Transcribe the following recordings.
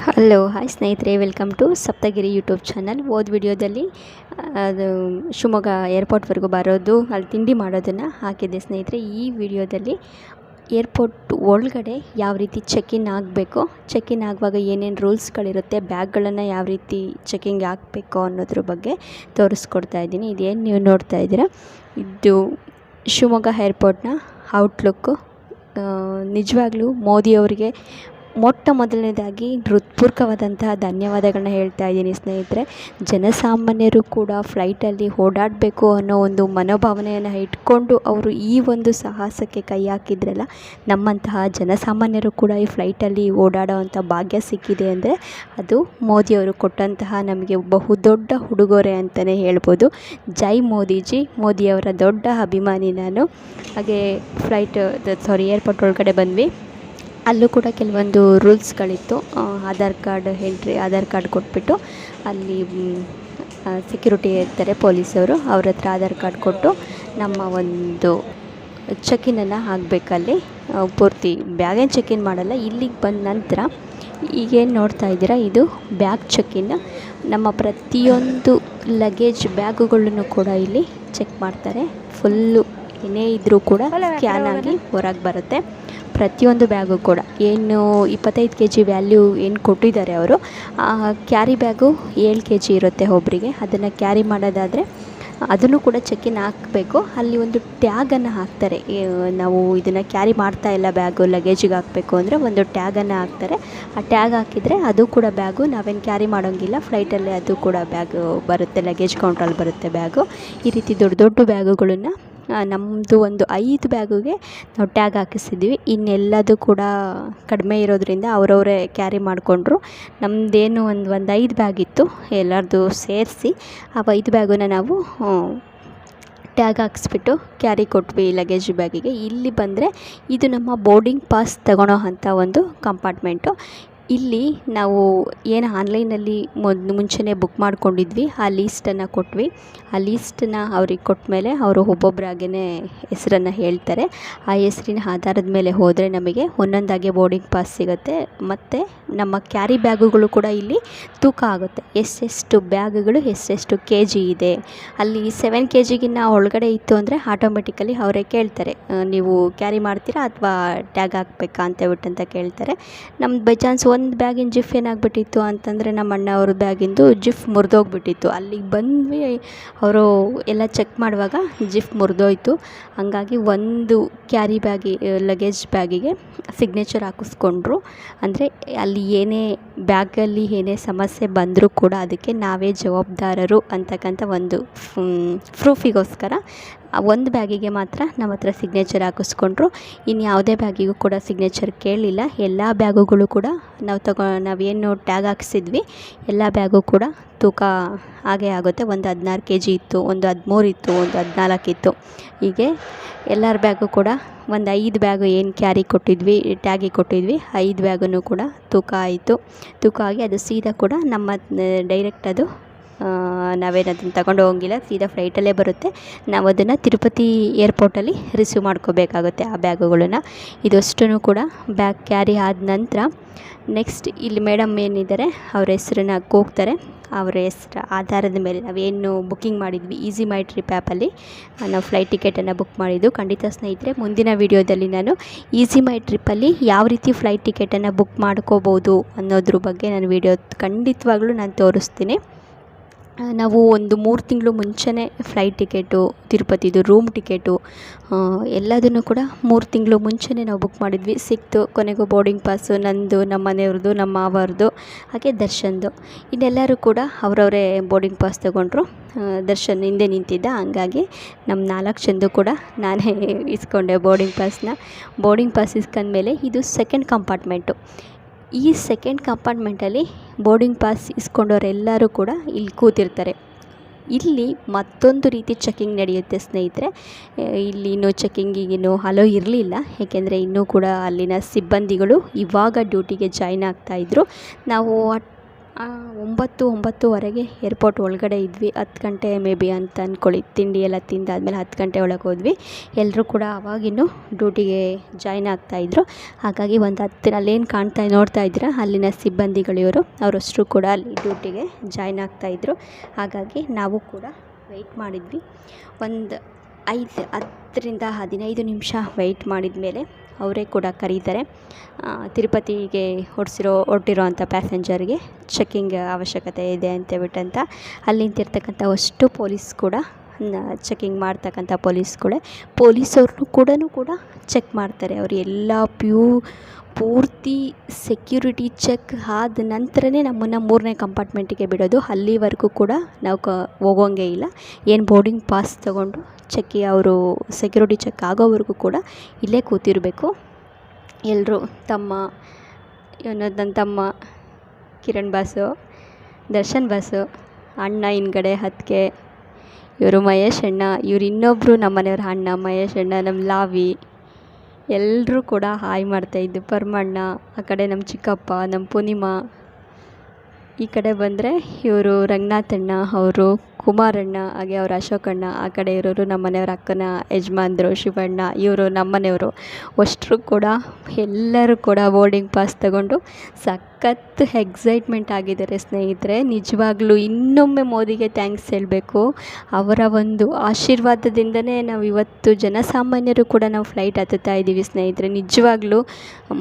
Hello hi ಸ್ನೇಹಿತರೆ, welcome to Saptagiri YouTube channel. ವಿಡಿಯೋದಲ್ಲಿ ಅದು ಶಿವಮೊಗ್ಗ ಏರ್ಪೋರ್ಟ್ವರೆಗೂ ಬರೋದು, ಅಲ್ಲಿ ತಿಂಡಿ ಮಾಡೋದನ್ನು ಹಾಕಿದ್ದೆ ಸ್ನೇಹಿತರೆ. ಈ ವಿಡಿಯೋದಲ್ಲಿ ಏರ್ಪೋರ್ಟ್ ಒಳಗಡೆ ಯಾವ ರೀತಿ ಚೆಕ್-ಇನ್ ಆಗಬೇಕು, ಚೆಕ್-ಇನ್ ಆಗುವಾಗ ಏನೇನು ರೂಲ್ಸ್ಗಳಿರುತ್ತೆ, ಬ್ಯಾಗ್ಗಳನ್ನು ಯಾವ ರೀತಿ ಚೆಕ್ಕಿಂಗ್ ಹಾಕಬೇಕು ಅನ್ನೋದ್ರ ಬಗ್ಗೆ ತೋರಿಸ್ಕೊಡ್ತಾ ಇದ್ದೀನಿ. ಇದೇನು ನೀವು ನೋಡ್ತಾ ಇದ್ದೀರಾ, ಇದು ಶಿವಮೊಗ್ಗ ಏರ್ಪೋರ್ಟ್ನ ಔಟ್ಲುಕ್ಕು. ನಿಜವಾಗ್ಲೂ ಮೋದಿಯವರಿಗೆ ಮೊಟ್ಟ ಮೊದಲನೇದಾಗಿ ಹೃತ್ಪೂರ್ವಕವಾದಂತಹ ಧನ್ಯವಾದಗಳನ್ನ ಹೇಳ್ತಾ ಇದ್ದೀನಿ ಸ್ನೇಹಿತರೆ. ಜನಸಾಮಾನ್ಯರು ಕೂಡ ಫ್ಲೈಟಲ್ಲಿ ಓಡಾಡಬೇಕು ಅನ್ನೋ ಒಂದು ಮನೋಭಾವನೆಯನ್ನು ಇಟ್ಕೊಂಡು ಅವರು ಈ ಒಂದು ಸಾಹಸಕ್ಕೆ ಕೈ ಹಾಕಿದ್ರಲ್ಲ, ನಮ್ಮಂತಹ ಜನಸಾಮಾನ್ಯರು ಕೂಡ ಈ ಫ್ಲೈಟಲ್ಲಿ ಓಡಾಡೋ ಅಂಥ ಭಾಗ್ಯ ಸಿಕ್ಕಿದೆ ಅಂದರೆ ಅದು ಮೋದಿಯವರು ಕೊಟ್ಟಂತಹ ನಮಗೆ ಬಹುದೊಡ್ಡ ಉಡುಗೊರೆ ಅಂತಲೇ ಹೇಳ್ಬೋದು. ಜೈ ಮೋದಿಜಿ, ಮೋದಿಯವರ ದೊಡ್ಡ ಅಭಿಮಾನಿ ನಾನು. ಹಾಗೆ ಏರ್ಪೋರ್ಟ್ ಒಳಗಡೆ ಬಂದ್ವಿ. ಅಲ್ಲೂ ಕೂಡ ಕೆಲವೊಂದು ರೂಲ್ಸ್ಗಳಿತ್ತು. ಆಧಾರ್ ಕಾರ್ಡ್ ಕೊಟ್ಬಿಟ್ಟು ಅಲ್ಲಿ ಸೆಕ್ಯೂರಿಟಿ ಇರ್ತಾರೆ ಪೊಲೀಸವರು, ಅವ್ರ ಹತ್ರ ಆಧಾರ್ ಕಾರ್ಡ್ ಕೊಟ್ಟು ನಮ್ಮ ಒಂದು ಚೆಕ್-ಇನನ್ನು ಆಗಬೇಕಲ್ಲಿ. ಪೂರ್ತಿ ಬ್ಯಾಗೇನು ಚೆಕ್-ಇನ್ ಮಾಡಲ್ಲ. ಇಲ್ಲಿಗೆ ಬಂದ ನಂತರ ಈಗೇನು ನೋಡ್ತಾ ಇದ್ದೀರಾ, ಇದು ಬ್ಯಾಗ್ ಚೆಕ್-ಇನ್. ನಮ್ಮ ಪ್ರತಿಯೊಂದು ಲಗೇಜ್ ಬ್ಯಾಗುಗಳನ್ನು ಕೂಡ ಇಲ್ಲಿ ಚೆಕ್ ಮಾಡ್ತಾರೆ. ಫುಲ್ಲು ಏನೇ ಇದ್ದರೂ ಕೂಡ ಸ್ಕ್ಯಾನ್ ಆಗಿ ಹೊರಗೆ ಬರುತ್ತೆ. ಪ್ರತಿಯೊಂದು ಬ್ಯಾಗು ಕೂಡ ಏನು 25 kg ವ್ಯಾಲ್ಯೂ ಏನು ಕೊಟ್ಟಿದ್ದಾರೆ ಅವರು, ಕ್ಯಾರಿ ಬ್ಯಾಗು 7 kg ಇರುತ್ತೆ ಒಬ್ಬರಿಗೆ. ಅದನ್ನು ಕ್ಯಾರಿ ಮಾಡೋದಾದರೆ ಅದನ್ನು ಕೂಡ ಚೆಕ್-ಇನ್ ಹಾಕಬೇಕು. ಅಲ್ಲಿ ಒಂದು ಟ್ಯಾಗನ್ನು ಹಾಕ್ತಾರೆ. ನಾವು ಇದನ್ನು ಕ್ಯಾರಿ ಮಾಡ್ತಾ ಇಲ್ಲ ಬ್ಯಾಗು, ಲಗೇಜಿಗೆ ಹಾಕಬೇಕು ಅಂದರೆ ಒಂದು ಟ್ಯಾಗನ್ನು ಹಾಕ್ತಾರೆ. ಆ ಟ್ಯಾಗ್ ಹಾಕಿದರೆ ಅದು ಕೂಡ ಬ್ಯಾಗು ನಾವೇನು ಕ್ಯಾರಿ ಮಾಡೋಂಗಿಲ್ಲ, ಫ್ಲೈಟಲ್ಲೇ ಅದು ಕೂಡ ಬ್ಯಾಗು ಬರುತ್ತೆ, ಲಗೇಜ್ ಕೌಂಟ್ರಲ್ಲಿ ಬರುತ್ತೆ ಬ್ಯಾಗು. ಈ ರೀತಿ ದೊಡ್ಡ ದೊಡ್ಡ ಬ್ಯಾಗುಗಳನ್ನು ನಮ್ಮದು ಒಂದು 5 ಬ್ಯಾಗುಗೆ ನಾವು ಟ್ಯಾಗ್ ಹಾಕಿಸಿದ್ವಿ. ಇನ್ನೆಲ್ಲದು ಕೂಡ ಕಡಿಮೆ ಇರೋದರಿಂದ ಅವರವರೇ ಕ್ಯಾರಿ ಮಾಡಿಕೊಂಡ್ರು. ನಮ್ಮದೇನು ಒಂದು 5 ಬ್ಯಾಗ್ ಇತ್ತು, ಎಲ್ಲರದು ಸೇರಿಸಿ ಆ 5 ಬ್ಯಾಗನ್ನು ನಾವು ಟ್ಯಾಗ್ ಹಾಕಿಸ್ಬಿಟ್ಟು ಕ್ಯಾರಿ ಕೊಟ್ವಿ ಲಗೇಜ್ ಬ್ಯಾಗಿಗೆ. ಇಲ್ಲಿ ಬಂದರೆ ಇದು ನಮ್ಮ ಬೋರ್ಡಿಂಗ್ ಪಾಸ್ ತಗೊಳ್ಳೋ ಅಂಥ ಒಂದು ಕಂಪಾರ್ಟ್ಮೆಂಟು. ಇಲ್ಲಿ ನಾವು ಏನು ಆನ್ಲೈನಲ್ಲಿ ಮುಂಚೆನೇ ಬುಕ್ ಮಾಡ್ಕೊಂಡಿದ್ವಿ, ಆ ಲೀಸ್ಟನ್ನು ಕೊಟ್ವಿ. ಆ ಲೀಸ್ಟನ್ನು ಅವ್ರಿಗೆ ಕೊಟ್ಟ ಮೇಲೆ ಅವರು ಒಬ್ಬೊಬ್ಬರಾಗೇ ಹೆಸರನ್ನು ಹೇಳ್ತಾರೆ. ಆ ಹೆಸರಿನ ಆಧಾರದ ಮೇಲೆ ಹೋದರೆ ನಮಗೆ ಒಂದೊಂದಾಗಿ ಬೋರ್ಡಿಂಗ್ ಪಾಸ್ ಸಿಗುತ್ತೆ. ಮತ್ತು ನಮ್ಮ ಕ್ಯಾರಿ ಬ್ಯಾಗುಗಳು ಕೂಡ ಇಲ್ಲಿ ತೂಕ ಆಗುತ್ತೆ, ಎಷ್ಟೆಷ್ಟು ಬ್ಯಾಗುಗಳು ಎಷ್ಟೆಷ್ಟು kg ಇದೆ. ಅಲ್ಲಿ 7 kgಗಿನ್ನ ಒಳಗಡೆ ಇತ್ತು ಅಂದರೆ ಆಟೋಮೆಟಿಕಲಿ ಅವರೇ ಕೇಳ್ತಾರೆ, ನೀವು ಕ್ಯಾರಿ ಮಾಡ್ತೀರಾ ಅಥವಾ ಟ್ಯಾಗ್ ಹಾಕಬೇಕಾ ಅಂತ ಕೇಳ್ತಾರೆ. ನಮ್ದು ಬೈ ಚಾನ್ಸ್ ಒಂದು ಬ್ಯಾಗಿನ ಜಿಫ್ ಏನಾಗ್ಬಿಟ್ಟಿತ್ತು ಅಂತಂದರೆ, ನಮ್ಮ ಅಣ್ಣ ಅವ್ರ ಬ್ಯಾಗಿಂದು ಜಿಫ್ ಮುರಿದೋಗ್ಬಿಟ್ಟಿತ್ತು. ಅಲ್ಲಿಗೆ ಬಂದ್ವಿ, ಅವರು ಎಲ್ಲ ಚೆಕ್ ಮಾಡುವಾಗ ಜಿಫ್ ಮುರಿದೋಯ್ತು. ಹಂಗಾಗಿ ಒಂದು ಕ್ಯಾರಿ ಲಗೇಜ್ ಬ್ಯಾಗಿಗೆ ಸಿಗ್ನೇಚರ್ ಹಾಕಿಸ್ಕೊಂಡ್ರು. ಅಂದರೆ ಅಲ್ಲಿ ಏನೇ ಬ್ಯಾಗಲ್ಲಿ ಏನೇ ಸಮಸ್ಯೆ ಬಂದರೂ ಕೂಡ ಅದಕ್ಕೆ ನಾವೇ ಜವಾಬ್ದಾರರು ಅಂತಕ್ಕಂಥ ಒಂದು ಪ್ರೂಫಿಗೋಸ್ಕರ ಒಂದು ಬ್ಯಾಗಿಗೆ ಮಾತ್ರ ನಮ್ಮ ಹತ್ರ ಸಿಗ್ನೇಚರ್ ಹಾಕಿಸ್ಕೊಂಡ್ರು. ಇನ್ನು ಯಾವುದೇ ಬ್ಯಾಗಿಗೂ ಕೂಡ ಸಿಗ್ನೇಚರ್ ಕೇಳಲಿಲ್ಲ. ಎಲ್ಲ ಬ್ಯಾಗುಗಳು ಕೂಡ ನಾವೇನು ಟ್ಯಾಗ್ ಹಾಕ್ಸಿದ್ವಿ ಎಲ್ಲ ಬ್ಯಾಗು ಕೂಡ ತೂಕ ಹಾಗೇ ಆಗುತ್ತೆ. ಒಂದು 16 kg ಇತ್ತು, ಒಂದು 13 ಇತ್ತು, ಒಂದು 14 ಇತ್ತು. ಹೀಗೆ ಎಲ್ಲರ ಬ್ಯಾಗು ಕೂಡ ಒಂದು 5 ಬ್ಯಾಗು ಏನು ಕ್ಯಾರಿ ಕೊಟ್ಟಿದ್ವಿ, ಟ್ಯಾಗಿಗೆ ಕೊಟ್ಟಿದ್ವಿ, 5 ಬ್ಯಾಗನ್ನು ಕೂಡ ತೂಕ ಆಯಿತು. ತೂಕ ಆಗಿ ಅದು ಸೀದಾ ಕೂಡ ನಮ್ಮ ಡೈರೆಕ್ಟ್ ಅದು ನಾವೇನು ಅದನ್ನು ತಗೊಂಡು ಹೋಗಿಲ್ಲ, ಸೀದಾ ಫ್ಲೈಟಲ್ಲೇ ಬರುತ್ತೆ. ನಾವು ಅದನ್ನು ತಿರುಪತಿ ಏರ್ಪೋರ್ಟಲ್ಲಿ ರಿಸೀವ್ ಮಾಡ್ಕೋಬೇಕಾಗುತ್ತೆ ಆ ಬ್ಯಾಗುಗಳನ್ನು. ಇದಷ್ಟೂ ಕೂಡ ಬ್ಯಾಗ್ ಕ್ಯಾರಿ ಆದ ನಂತರ ನೆಕ್ಸ್ಟ್ ಇಲ್ಲಿ ಮೇಡಮ್ ಏನಿದ್ದಾರೆ ಅವ್ರ ಹೆಸರನ್ನ ಕೂಗ್ತಾರೆ. ಅವರ ಹೆಸ್ರ ಆಧಾರದ ಮೇಲೆ ನಾವೇನು ಬುಕ್ಕಿಂಗ್ ಮಾಡಿದ್ವಿ ಈಸಿ ಮೈ ಟ್ರಿಪ್ ಆ್ಯಪಲ್ಲಿ ನಾವು ಫ್ಲೈಟ್ ಟಿಕೆಟನ್ನು ಬುಕ್ ಮಾಡಿದ್ದು. ಖಂಡಿತ ಸ್ನೇಹಿತರೆ, ಮುಂದಿನ ವೀಡಿಯೋದಲ್ಲಿ ನಾನು ಈಸಿ ಮೈ ಟ್ರಿಪ್ಪಲ್ಲಿ ಯಾವ ರೀತಿ ಫ್ಲೈಟ್ ಟಿಕೆಟನ್ನು ಬುಕ್ ಮಾಡ್ಕೋಬೋದು ಅನ್ನೋದ್ರ ಬಗ್ಗೆ ನಾನು ವೀಡಿಯೋ ಖಂಡಿತವಾಗ್ಲೂ ನಾನು ತೋರಿಸ್ತೀನಿ. ನಾವು ಒಂದು 3 ತಿಂಗಳು ಮುಂಚೆನೇ ಫ್ಲೈಟ್ ಟಿಕೆಟು, ತಿರುಪತಿದು ರೂಮ್ ಟಿಕೆಟು ಎಲ್ಲದನ್ನು ಕೂಡ 3 ತಿಂಗಳು ಮುಂಚೆನೇ ನಾವು ಬುಕ್ ಮಾಡಿದ್ವಿ. ಸಿಕ್ತು. ಕೊನೆಗೂ ಬೋರ್ಡಿಂಗ್ ಪಾಸು ನಂದು, ನಮ್ಮ ಮನೆಯವ್ರದ್ದು, ನಮ್ಮ ಮಾವರದು, ಹಾಗೆ ದರ್ಶನ್ದು. ಇನ್ನೆಲ್ಲರೂ ಕೂಡ ಅವರವರೇ ಬೋರ್ಡಿಂಗ್ ಪಾಸ್ ತೊಗೊಂಡ್ರು. ದರ್ಶನ್ ಹಿಂದೆ ನಿಂತಿದ್ದ, ಹಂಗಾಗಿ ನಮ್ಮ 4 ಜನದ್ದು ಕೂಡ ನಾನೇ ಇಸ್ಕೊಂಡೆ ಬೋರ್ಡಿಂಗ್ ಪಾಸ್ನ. ಬೋರ್ಡಿಂಗ್ ಪಾಸ್ ಇಸ್ಕೊಂಡ್ಮೇಲೆ ಇದು ಸೆಕೆಂಡ್ ಕಂಪಾರ್ಟ್ಮೆಂಟು. ಈ ಸೆಕೆಂಡ್ ಕಂಪಾರ್ಟ್ಮೆಂಟಲ್ಲಿ ಬೋರ್ಡಿಂಗ್ ಪಾಸ್ ಇಸ್ಕೊಂಡವರೆಲ್ಲರೂ ಕೂಡ ಇಲ್ಲಿ ಕೂತಿರ್ತಾರೆ. ಇಲ್ಲಿ ಮತ್ತೊಂದು ರೀತಿ ಚೆಕ್ಕಿಂಗ್ ನಡೆಯುತ್ತೆ ಸ್ನೇಹಿತರೆ. ಇಲ್ಲಿ ಇನ್ನೂ ಚೆಕ್ಕಿಂಗಿಗೇನು ಅಲೋ ಇರಲಿಲ್ಲ, ಏಕೆಂದರೆ ಇನ್ನೂ ಕೂಡ ಅಲ್ಲಿನ ಸಿಬ್ಬಂದಿಗಳು ಇವಾಗ ಡ್ಯೂಟಿಗೆ ಜಾಯ್ನ್ ಆಗ್ತಾಯಿದ್ರು. ನಾವು 9-9:30 ಏರ್ಪೋರ್ಟ್ ಒಳಗಡೆ ಇದ್ವಿ. 10 ಗಂಟೆ ಮೇ ಬಿ ಅಂತ ಅಂದ್ಕೊಳ್ಳಿ. ತಿಂಡಿ ಎಲ್ಲ ತಿಂದಾದ್ಮೇಲೆ 10 ಗಂಟೆ ಒಳಗೆ ಹೋದ್ವಿ. ಎಲ್ಲರೂ ಕೂಡ ಆವಾಗಿನ್ನೂ ಡ್ಯೂಟಿಗೆ ಜಾಯ್ನ್ ಆಗ್ತಾಯಿದ್ರು. ಹಾಗಾಗಿ ಒಂದು 10 ಅಲ್ಲೇನು ನೋಡ್ತಾ ಇದ್ದೀರಾ ಅಲ್ಲಿನ ಸಿಬ್ಬಂದಿಗಳಿವರು, ಅವರಷ್ಟರು ಕೂಡ ಅಲ್ಲಿ ಡ್ಯೂಟಿಗೆ ಜಾಯ್ನ್ ಆಗ್ತಾಯಿದ್ರು. ಹಾಗಾಗಿ ನಾವು ಕೂಡ ವೆಯ್ಟ್ ಮಾಡಿದ್ವಿ. ಒಂದು 10-15 ನಿಮಿಷ ವೆಯ್ಟ್ ಮಾಡಿದ ಮೇಲೆ ಅವರೇ ಕೂಡ ಕರೀತಾರೆ. ತಿರುಪತಿಗೆ ಹೊರಟಿರೋ ಅಂಥ ಪ್ಯಾಸೆಂಜರ್ಗೆ ಚೆಕ್ಕಿಂಗ್ ಅವಶ್ಯಕತೆ ಇದೆ ಅಂತೇಳ್ಬಿಟ್ಟಂತ ಅಲ್ಲಿ ನಿಂತಿರ್ತಕ್ಕಂಥ ಅಷ್ಟು ಪೊಲೀಸ್ ಕೂಡ ಚೆಕ್ಕಿಂಗ್ ಮಾಡ್ತಕ್ಕಂಥ ಪೊಲೀಸವ್ರನ್ನೂ ಕೂಡ ಚೆಕ್ ಮಾಡ್ತಾರೆ. ಅವರು ಎಲ್ಲ ಪೂರ್ತಿ ಸೆಕ್ಯೂರಿಟಿ ಚೆಕ್ ಆದ ನಂತರನೇ ನಮ್ಮನ್ನು 3ನೇ ಕಂಪಾರ್ಟ್ಮೆಂಟಿಗೆ ಬಿಡೋದು. ಅಲ್ಲಿವರೆಗೂ ಕೂಡ ನಾವು ಹೋಗೋಂಗೇ ಇಲ್ಲ. ಏನು ಬೋರ್ಡಿಂಗ್ ಪಾಸ್ ತೊಗೊಂಡು ಅವರು ಸೆಕ್ಯೂರಿಟಿ ಚೆಕ್ ಆಗೋವರೆಗೂ ಕೂಡ ಇಲ್ಲೇ ಕೂತಿರಬೇಕು. ಎಲ್ಲರೂ ನನ್ನ ತಮ್ಮ ಕಿರಣ್ ಬಾಸು, ದರ್ಶನ್ ಬಾಸು, ಅಣ್ಣ ಹಿಂದ್ಗಡೆ ಹತ್ಕೆ, ಇವರು ಮಹೇಶ್ ಅಣ್ಣ, ಇವ್ರು ಇನ್ನೊಬ್ಬರು ನಮ್ಮ ಮನೆಯವ್ರ ಅಣ್ಣ ಮಹೇಶ್ ಅಣ್ಣ, ನಮ್ಮ ಲಾವಿ, ಎಲ್ಲರೂ ಕೂಡ ಹಾಯ್ ಮಾಡ್ತಾಯಿದ್ದು. ಪರಮಣ್ಣ, ಆ ಕಡೆ ನಮ್ಮ ಚಿಕ್ಕಪ್ಪ, ನಮ್ಮ ಪೂರ್ಣಿಮಾ, ಈ ಕಡೆ ಬಂದರೆ ಇವರು ರಂಗನಾಥಣ್ಣ, ಅವರು ಕುಮಾರಣ್ಣ, ಹಾಗೆ ಅವರು ಅಶೋಕಣ್ಣ, ಆ ಕಡೆ ಇರೋರು ನಮ್ಮ ಮನೆಯವ್ರ ಅಕ್ಕನ ಯಜಮಾನ್ರು ಶಿವಣ್ಣ, ಇವರು ನಮ್ಮ ಮನೆಯವರು. ಅಷ್ಟರು ಕೂಡ ಎಲ್ಲರೂ ಕೂಡ ಬೋರ್ಡಿಂಗ್ ಪಾಸ್ ತಗೊಂಡು ಸಖತ್ತು ಎಕ್ಸೈಟ್ಮೆಂಟ್ ಆಗಿದ್ದಾರೆ ಸ್ನೇಹಿತರೆ. ನಿಜವಾಗ್ಲೂ ಇನ್ನೊಮ್ಮೆ ಮೋದಿಗೆ ಥ್ಯಾಂಕ್ಸ್ ಹೇಳಬೇಕು. ಅವರ ಒಂದು ಆಶೀರ್ವಾದದಿಂದನೇ ನಾವು ಇವತ್ತು ಜನಸಾಮಾನ್ಯರು ಕೂಡ ನಾವು ಫ್ಲೈಟ್ ಹತ್ತುತ್ತಾ ಇದ್ದೀವಿ ಸ್ನೇಹಿತರೆ. ನಿಜವಾಗ್ಲೂ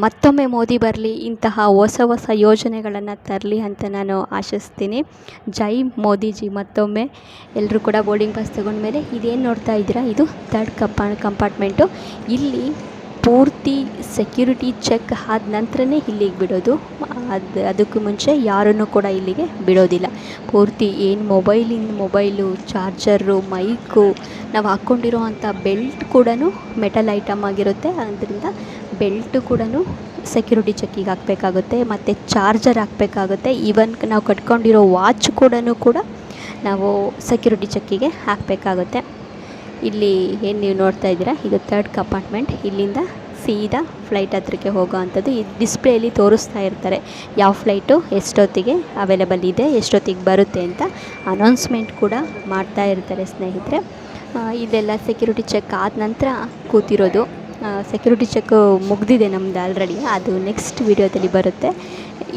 ಮತ್ತೊಮ್ಮೆ ಮೋದಿ ಬರಲಿ, ಇಂತಹ ಹೊಸ ಯೋಜನೆಗಳನ್ನು ತರಲಿ ಅಂತ ನಾನು ಆಶಿಸ್ತೀನಿ. ಜೈ ಮೋದಿಜಿ. ಮತ್ತೊಮ್ಮೆ ಎಲ್ಲರೂ ಕೂಡ ಬೋರ್ಡಿಂಗ್ ಪಾಸ್ ತೊಗೊಂಡ್ಮೇಲೆ ಇದೇನು ನೋಡ್ತಾ ಇದ್ದೀರಾ, ಇದು 3rd ಕಂಪಾರ್ಟ್ಮೆಂಟು. ಇಲ್ಲಿ ಪೂರ್ತಿ ಸೆಕ್ಯೂರಿಟಿ ಚೆಕ್ ಆದ ನಂತರನೇ ಇಲ್ಲಿಗೆ ಬಿಡೋದು. ಅದಕ್ಕೂ ಮುಂಚೆ ಯಾರನ್ನು ಕೂಡ ಇಲ್ಲಿಗೆ ಬಿಡೋದಿಲ್ಲ. ಪೂರ್ತಿ ಏನು ಮೊಬೈಲು, ಚಾರ್ಜರು, ಮೈಕು, ನಾವು ಹಾಕ್ಕೊಂಡಿರೋ ಅಂಥ ಬೆಲ್ಟ್ ಕೂಡ ಮೆಟಲ್ ಐಟಮ್ ಆಗಿರುತ್ತೆ. ಅದರಿಂದ ಬೆಲ್ಟು ಕೂಡ ಸೆಕ್ಯೂರಿಟಿ ಚೆಕ್ಕಿಗೆ ಹಾಕಬೇಕಾಗುತ್ತೆ. ಮತ್ತು ಚಾರ್ಜರ್ ಹಾಕಬೇಕಾಗುತ್ತೆ. ಈವನ್ ನಾವು ಕಟ್ಕೊಂಡಿರೋ ವಾಚ್ ಕೂಡ ನಾವು ಸೆಕ್ಯೂರಿಟಿ ಚೆಕ್ಕಿಗೆ ಹಾಕಬೇಕಾಗುತ್ತೆ. ಇಲ್ಲಿ ಏನು ನೀವು ನೋಡ್ತಾ ಇದ್ದೀರಾ, ಇದು 3rd ಕಂಪಾರ್ಟ್ಮೆಂಟ್. ಇಲ್ಲಿಂದ ಸೀದಾ ಫ್ಲೈಟ್ ಹತ್ರಕ್ಕೆ ಹೋಗೋ ಅಂಥದ್ದು. ಈ ಡಿಸ್ಪ್ಲೇಲಿ ತೋರಿಸ್ತಾ ಇರ್ತಾರೆ ಯಾವ ಫ್ಲೈಟು ಎಷ್ಟೊತ್ತಿಗೆ ಅವೈಲೇಬಲ್ ಇದೆ, ಎಷ್ಟೊತ್ತಿಗೆ ಬರುತ್ತೆ ಅಂತ ಅನೌನ್ಸ್ಮೆಂಟ್ ಕೂಡ ಮಾಡ್ತಾ ಇರ್ತಾರೆ ಸ್ನೇಹಿತರೆ. ಇದೆಲ್ಲ ಸೆಕ್ಯೂರಿಟಿ ಚೆಕ್ ಆದ ನಂತರ ಕೂತಿರೋದು. ಸೆಕ್ಯೂರಿಟಿ ಚೆಕ್ ಮುಗಿದಿದೆ ನಮ್ಮದು ಆಲ್ರೆಡಿ, ಅದು ನೆಕ್ಸ್ಟ್ ವೀಡಿಯೋದಲ್ಲಿ ಬರುತ್ತೆ.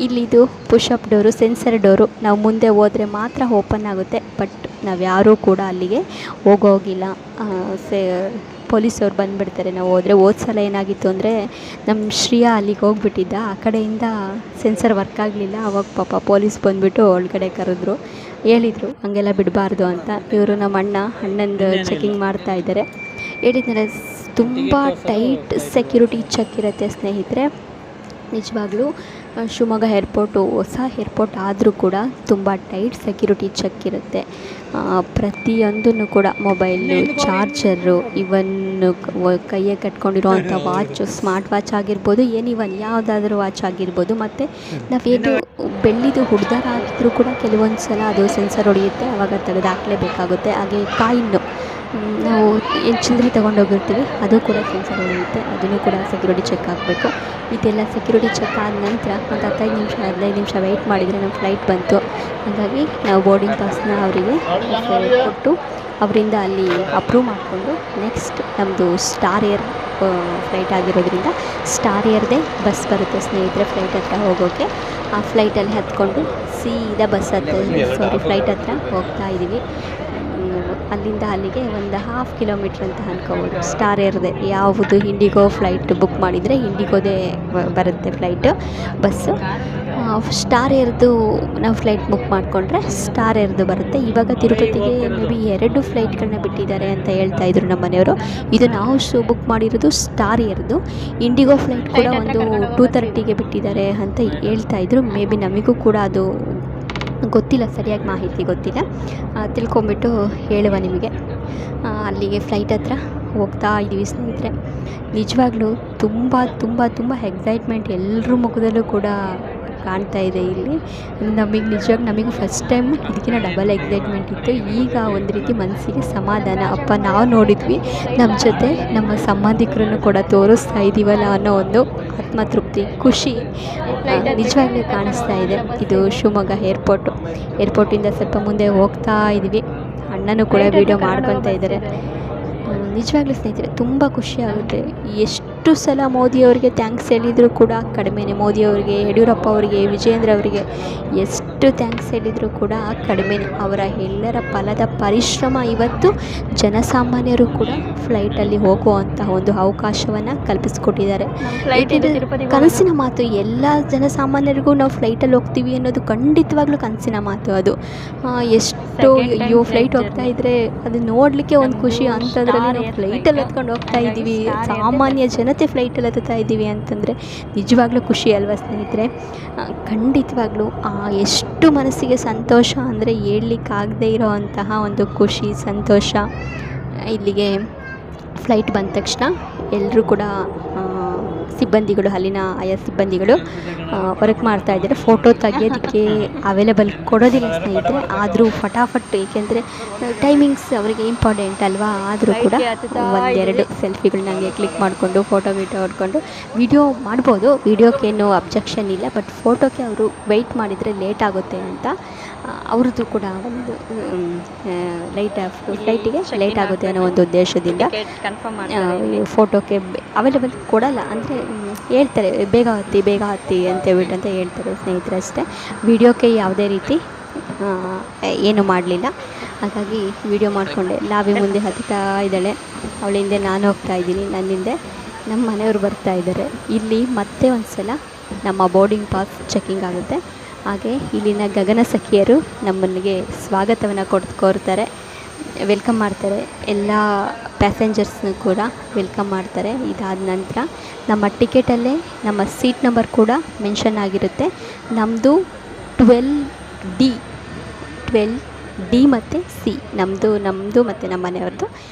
ಇಲ್ಲಿದು ಪುಷಪ್ ಡೋರು, ಸೆನ್ಸರ್ ಡೋರು. ನಾವು ಮುಂದೆ ಹೋದರೆ ಮಾತ್ರ ಓಪನ್ ಆಗುತ್ತೆ. ಬಟ್ ನಾವು ಯಾರೂ ಕೂಡ ಅಲ್ಲಿಗೆ ಹೋಗೋಗಿಲ್ಲ. ಪೊಲೀಸವ್ರು ಬಂದುಬಿಡ್ತಾರೆ ನಾವು ಹೋದರೆ. ಸಲ ಏನಾಗಿತ್ತು ಅಂದರೆ ನಮ್ಮ ಶ್ರೇಯಾ ಅಲ್ಲಿಗೆ ಹೋಗ್ಬಿಟ್ಟಿದ್ದ, ಆ ಕಡೆಯಿಂದ ಸೆನ್ಸರ್ ವರ್ಕ್ ಆಗಲಿಲ್ಲ. ಆವಾಗ ಪಾಪ ಪೊಲೀಸ್ ಬಂದುಬಿಟ್ಟು ಒಳಗಡೆ ಕರೆದ್ರು, ಹೇಳಿದರು ಹಂಗೆಲ್ಲ ಬಿಡಬಾರ್ದು ಅಂತ. ಇವರು ನಮ್ಮ ಅಣ್ಣಂದು ಚೆಕಿಂಗ್ ಮಾಡ್ತಾ ಇದ್ದಾರೆ. ಹೇಳಿದ್ದಾರೆ ತುಂಬ ಟೈಟ್ ಸೆಕ್ಯೂರಿಟಿ ಚೆಕ್ ಇರುತ್ತೆ ಸ್ನೇಹಿತರೆ. ನಿಜವಾಗ್ಲೂ ಶಿವಮೊಗ್ಗ ಏರ್ಪೋರ್ಟು ಹೊಸ ಏರ್ಪೋರ್ಟ್ ಆದರೂ ಕೂಡ ತುಂಬ ಟೈಟ್ ಸೆಕ್ಯೂರಿಟಿ ಚೆಕ್ ಇರುತ್ತೆ. ಪ್ರತಿಯೊಂದನ್ನು ಕೂಡ ಮೊಬೈಲು, ಚಾರ್ಜರು, ಇವನ್ನು ಕೈಗೆ ಕಟ್ಕೊಂಡಿರೋವಂಥ ವಾಚು, ಸ್ಮಾರ್ಟ್ ವಾಚ್ ಆಗಿರ್ಬೋದು, ಇವನ್ ಯಾವುದಾದ್ರೂ ವಾಚ್ ಆಗಿರ್ಬೋದು. ಮತ್ತು ನಾವೇನು ಬೆಳ್ಳಿದು ಹುಡ್ದಾರ ಆಗಿದ್ರೂ ಕೂಡ ಕೆಲವೊಂದು ಸಲ ಅದು ಸೆನ್ಸರ್ ಹೊಡೆಯುತ್ತೆ, ಆವಾಗ ತೆಗೆದು ಹಾಕಲೇಬೇಕಾಗುತ್ತೆ. ಹಾಗೆ ಕಾಯಿನ್ನು ನಾವು ಏನು ಚಿಲ್ಲರೆ ತೊಗೊಂಡೋಗಿರ್ತೀವಿ ಅದು ಕೂಡ ಸೆನ್ಸರ್ ಹೊಡೆಯುತ್ತೆ, ಅದನ್ನು ಕೂಡ ಸೆಕ್ಯೂರಿಟಿ ಚೆಕ್ ಆಗಬೇಕು. ಇದೆಲ್ಲ ಸೆಕ್ಯೂರಿಟಿ ಚೆಕ್ ಆದ ನಂತರ ಒಂದು 15 ನಿಮಿಷ ವೆಯ್ಟ್ ಮಾಡಿದರೆ ನಮ್ಮ ಫ್ಲೈಟ್ ಬಂತು. ಹಾಗಾಗಿ ನಾವು ಬೋರ್ಡಿಂಗ್ ಪಾಸ್ನ ಅವರಿಗೆ ಕೊಟ್ಟು ಅವರಿಂದ ಅಲ್ಲಿ ಅಪ್ರೂವ್ ಮಾಡಿಕೊಂಡು ನೆಕ್ಸ್ಟ್ ನಮ್ಮದು ಸ್ಟಾರ್ ಏರ್ ಫ್ಲೈಟ್ ಆಗಿರೋದ್ರಿಂದ ಸ್ಟಾರ್ ಏರ್ದೇ ಬಸ್ ಬರುತ್ತೆ ಸ್ನೇಹಿತರೆ ಫ್ಲೈಟ್ ಹತ್ರ ಹೋಗೋಕ್ಕೆ. ಆ ಫ್ಲೈಟಲ್ಲಿ ಹತ್ಕೊಂಡು ಸೀದಾ ಫ್ಲೈಟ್ ಹತ್ರ ಹೋಗ್ತಾ ಇದ್ದೀವಿ. ಅಲ್ಲಿಂದ ಅಲ್ಲಿಗೆ ಒಂದು 1/2 ಕಿಲೋಮೀಟ್ರ್ ಅಂತ ಅಂದ್ಕೋಬೋದು. ಸ್ಟಾರ್ ಏರ್ದೆ ಯಾವುದು ಇಂಡಿಗೋ ಫ್ಲೈಟ್ ಬುಕ್ ಮಾಡಿದರೆ ಇಂಡಿಗೋದೇ ಬರುತ್ತೆ ಫ್ಲೈಟು, ಬಸ್ಸು. ಸ್ಟಾರ್ ಏರ್ದು ನಾವು ಫ್ಲೈಟ್ ಬುಕ್ ಮಾಡಿಕೊಂಡ್ರೆ ಸ್ಟಾರ್ ಏರ್ದು ಬರುತ್ತೆ. ಇವಾಗ ತಿರುಪತಿಗೆ ಮೇ ಬಿ 2 ಫ್ಲೈಟ್ಗಳನ್ನ ಬಿಟ್ಟಿದ್ದಾರೆ ಅಂತ ಹೇಳ್ತಾಯಿದ್ರು ನಮ್ಮ ಮನೆಯವರು. ಇದು ನಾವು ಬುಕ್ ಮಾಡಿರೋದು ಸ್ಟಾರ್ ಏರ್ದು. ಇಂಡಿಗೋ ಫ್ಲೈಟ್ ಕೂಡ ಒಂದು 2:30ಗೆ ಬಿಟ್ಟಿದ್ದಾರೆ ಅಂತ ಹೇಳ್ತಾಯಿದ್ರು. ಮೇ ಬಿ ನಮಗೂ ಕೂಡ ಅದು ಗೊತ್ತಿಲ್ಲ, ಸರಿಯಾಗಿ ಮಾಹಿತಿ ಗೊತ್ತಿಲ್ಲ. ತಿಳ್ಕೊಂಬಿಟ್ಟು ಹೇಳುವ ನಿಮಗೆ. ಅಲ್ಲಿಗೆ ಫ್ಲೈಟ್ ಹತ್ರ ಹೋಗ್ತಾ ಇದ್ದೀವಿ ಸ್ನೇಹಿತರೆ. ನಿಜವಾಗ್ಲೂ ತುಂಬ ಎಕ್ಸೈಟ್ಮೆಂಟ್ ಎಲ್ಲರ ಮುಖದಲ್ಲೂ ಕೂಡ ಕಾಣ್ತಾ ಇದೆ ಇಲ್ಲಿ. ನಮಗೆ ನಿಜವಾಗಿ ನಮಗೆ ಫಸ್ಟ್ ಟೈಮ್ ಇದಕ್ಕಿಂತ ಡಬಲ್ ಎಕ್ಸೈಟ್ಮೆಂಟ್ ಇತ್ತು. ಈಗ ಒಂದು ರೀತಿ ಮನಸ್ಸಿಗೆ ಸಮಾಧಾನ, ಅಪ್ಪ ನಾವು ನೋಡಿದ್ವಿ, ನಮ್ಮ ಜೊತೆ ನಮ್ಮ ಸಂಬಂಧಿಕರನ್ನು ಕೂಡ ತೋರಿಸ್ತಾ ಇದ್ದೀವಲ್ಲ ಅನ್ನೋ ಒಂದು ಆತ್ಮತೃಪ್ತಿ, ಖುಷಿ ನಿಜವಾಗ್ಲೂ ಕಾಣಿಸ್ತಾ ಇದೆ. ಇದು ಶಿವಮೊಗ್ಗ ಏರ್ಪೋರ್ಟಿಂದ ಸ್ವಲ್ಪ ಮುಂದೆ ಹೋಗ್ತಾ ಇದ್ದೀವಿ. ಅಣ್ಣನೂ ಕೂಡ ವಿಡಿಯೋ ಮಾಡ್ಕೊತಾ ಇದ್ದಾರೆ. ನಿಜವಾಗ್ಲೂ ಸ್ನೇಹಿತರೆ ತುಂಬ ಖುಷಿ ಆಗುತ್ತೆ. ಎಷ್ಟು ಸಲ ಮೋದಿಯವರಿಗೆ ಥ್ಯಾಂಕ್ಸ್ ಹೇಳಿದರೂ ಕೂಡ ಕಡಿಮೆನೇ. ಮೋದಿಯವರಿಗೆ, ಯಡಿಯೂರಪ್ಪ ಅವರಿಗೆ, ವಿಜಯೇಂದ್ರ ಅವರಿಗೆ ಎಷ್ಟು ಥ್ಯಾಂಕ್ಸ್ ಹೇಳಿದರೂ ಕೂಡ ಕಡಿಮೆನೇ. ಅವರ ಎಲ್ಲರ ಫಲದ ಪರಿಶ್ರಮ ಇವತ್ತು ಜನಸಾಮಾನ್ಯರು ಕೂಡ ಫ್ಲೈಟಲ್ಲಿ ಹೋಗುವಂತಹ ಒಂದು ಅವಕಾಶವನ್ನು ಕಲ್ಪಿಸಿಕೊಟ್ಟಿದ್ದಾರೆ. ಕನಸಿನ ಮಾತು, ಎಲ್ಲ ಜನಸಾಮಾನ್ಯರಿಗೂ ನಾವು ಫ್ಲೈಟಲ್ಲಿ ಹೋಗ್ತೀವಿ ಅನ್ನೋದು ಖಂಡಿತವಾಗ್ಲೂ ಕನಸಿನ ಮಾತು. ಅದು ಎಷ್ಟು ಅಯ್ಯೋ ಫ್ಲೈಟ್ ಹೋಗ್ತಾ ಇದ್ದರೆ ಅದು ನೋಡಲಿಕ್ಕೆ ಒಂದು ಖುಷಿ. ಅಂಥದ್ರಲ್ಲಿ ನಾವು ಫ್ಲೈಟಲ್ಲಿ ಹತ್ಕೊಂಡು ಹೋಗ್ತಾ ಇದ್ದೀವಿ, ಸಾಮಾನ್ಯ ಜನತೆ ಫ್ಲೈಟಲ್ಲಿ ಹತ್ತಾ ಇದ್ದೀವಿ ಅಂತಂದರೆ ನಿಜವಾಗ್ಲೂ ಖುಷಿ ಅಲ್ವಾ ಸ್ನೇಹಿತರೆ? ಖಂಡಿತವಾಗ್ಲೂ ಎಷ್ಟು ಮನಸ್ಸಿಗೆ ಸಂತೋಷ ಅಂದರೆ ಹೇಳಲಿಕ್ಕಾಗದೇ ಇರೋ ಅಂತಹ ಒಂದು ಖುಷಿ, ಸಂತೋಷ. ಇಲ್ಲಿಗೆ ಫ್ಲೈಟ್ ಬಂದ ತಕ್ಷಣ ಎಲ್ಲರೂ ಕೂಡ ಸಿಬ್ಬಂದಿಗಳು, ಅಲ್ಲಿನ ಆಯಾ ಸಿಬ್ಬಂದಿಗಳು ವರ್ಕ್ ಮಾಡ್ತಾ ಇದ್ದಾರೆ. ಫೋಟೋ ತೆಗಿಯೋದಕ್ಕೆ ಅವೈಲೇಬಲ್ ಕೊಡೋದಿಲ್ಲ ಸ್ನೇಹಿತರೆ, ಆದರೂ ಫಟಾಫಟ್, ಏಕೆಂದರೆ ಟೈಮಿಂಗ್ಸ್ ಅವರಿಗೆ ಇಂಪಾರ್ಟೆಂಟ್ ಅಲ್ವಾ, ಆದರೂ ಕೂಡ ಒಂದೆರಡು ಸೆಲ್ಫಿಗಳು ನನಗೆ ಕ್ಲಿಕ್ ಮಾಡಿಕೊಂಡು ಫೋಟೋ ಹೊಡ್ಕೊಂಡು ವಿಡಿಯೋ ಮಾಡ್ಬೋದು. ವಿಡಿಯೋಕ್ಕೇನು ಅಬ್ಜೆಕ್ಷನ್ ಇಲ್ಲ, ಬಟ್ ಫೋಟೋಕ್ಕೆ ಅವರು ವೆಯ್ಟ್ ಮಾಡಿದರೆ ಲೇಟ್ ಆಗುತ್ತೆ ಅಂತ ಅವ್ರದ್ದು ಕೂಡ ಒಂದು ಫ್ಲೈಟಿಗೆ ಲೇಟ್ ಆಗುತ್ತೆ ಅನ್ನೋ ಒಂದು ಉದ್ದೇಶದಿಂದ ಫೋಟೋಕ್ಕೆ ಅವೈಲೇಬಲ್ ಕೊಡಲ್ಲ. ಅಂದರೆ ಹೇಳ್ತಾರೆ ಬೇಗ ಹತ್ತಿ ಅಂತ ಹೇಳ್ತಾರೆ ಸ್ನೇಹಿತರೆ ಅಷ್ಟೇ. ವಿಡಿಯೋಕ್ಕೆ ಯಾವುದೇ ರೀತಿ ಏನು ಮಾಡಲಿಲ್ಲ. ಹಾಗಾಗಿ ವಿಡಿಯೋ ಮಾಡಿಕೊಂಡೆ. ಲಾಬಿ ಮುಂದೆ ಹತ್ತಾ ಇದ್ದಾಳೆ, ಅವಳ ಹಿಂದೆ ನಾನು ಹೋಗ್ತಾ ಇದ್ದೀನಿ, ನನ್ನ ಹಿಂದೆ ನಮ್ಮ ಮನೆಯವರು ಬರ್ತಾ ಇದ್ದಾರೆ. ಇಲ್ಲಿ ಮತ್ತೆ ಒಂದು ಸಲ ನಮ್ಮ ಬೋರ್ಡಿಂಗ್ ಪಾಸ್ ಚೆಕ್ಕಿಂಗ್ ಆಗುತ್ತೆ. ಹಾಗೆ ಇಲ್ಲಿನ ಗಗನ ಸಖಿಯರು ನಮ್ಮನಿಗೆ ಸ್ವಾಗತವನ್ನು ಕೋರ್ತಾರೆ, ವೆಲ್ಕಮ್ ಮಾಡ್ತಾರೆ. ಎಲ್ಲ ಪ್ಯಾಸೆಂಜರ್ಸ್ನೂ ಕೂಡ ವೆಲ್ಕಮ್ ಮಾಡ್ತಾರೆ. ಇದಾದ ನಂತರ ನಮ್ಮ ಟಿಕೆಟಲ್ಲೇ ನಮ್ಮ ಸೀಟ್ ನಂಬರ್ ಕೂಡ ಮೆನ್ಷನ್ ಆಗಿರುತ್ತೆ. ನಮ್ಮದು 12D ಮತ್ತು C, ನಮ್ಮದು ಮತ್ತು ನಮ್ಮ ಮನೆಯವ್ರದ್ದು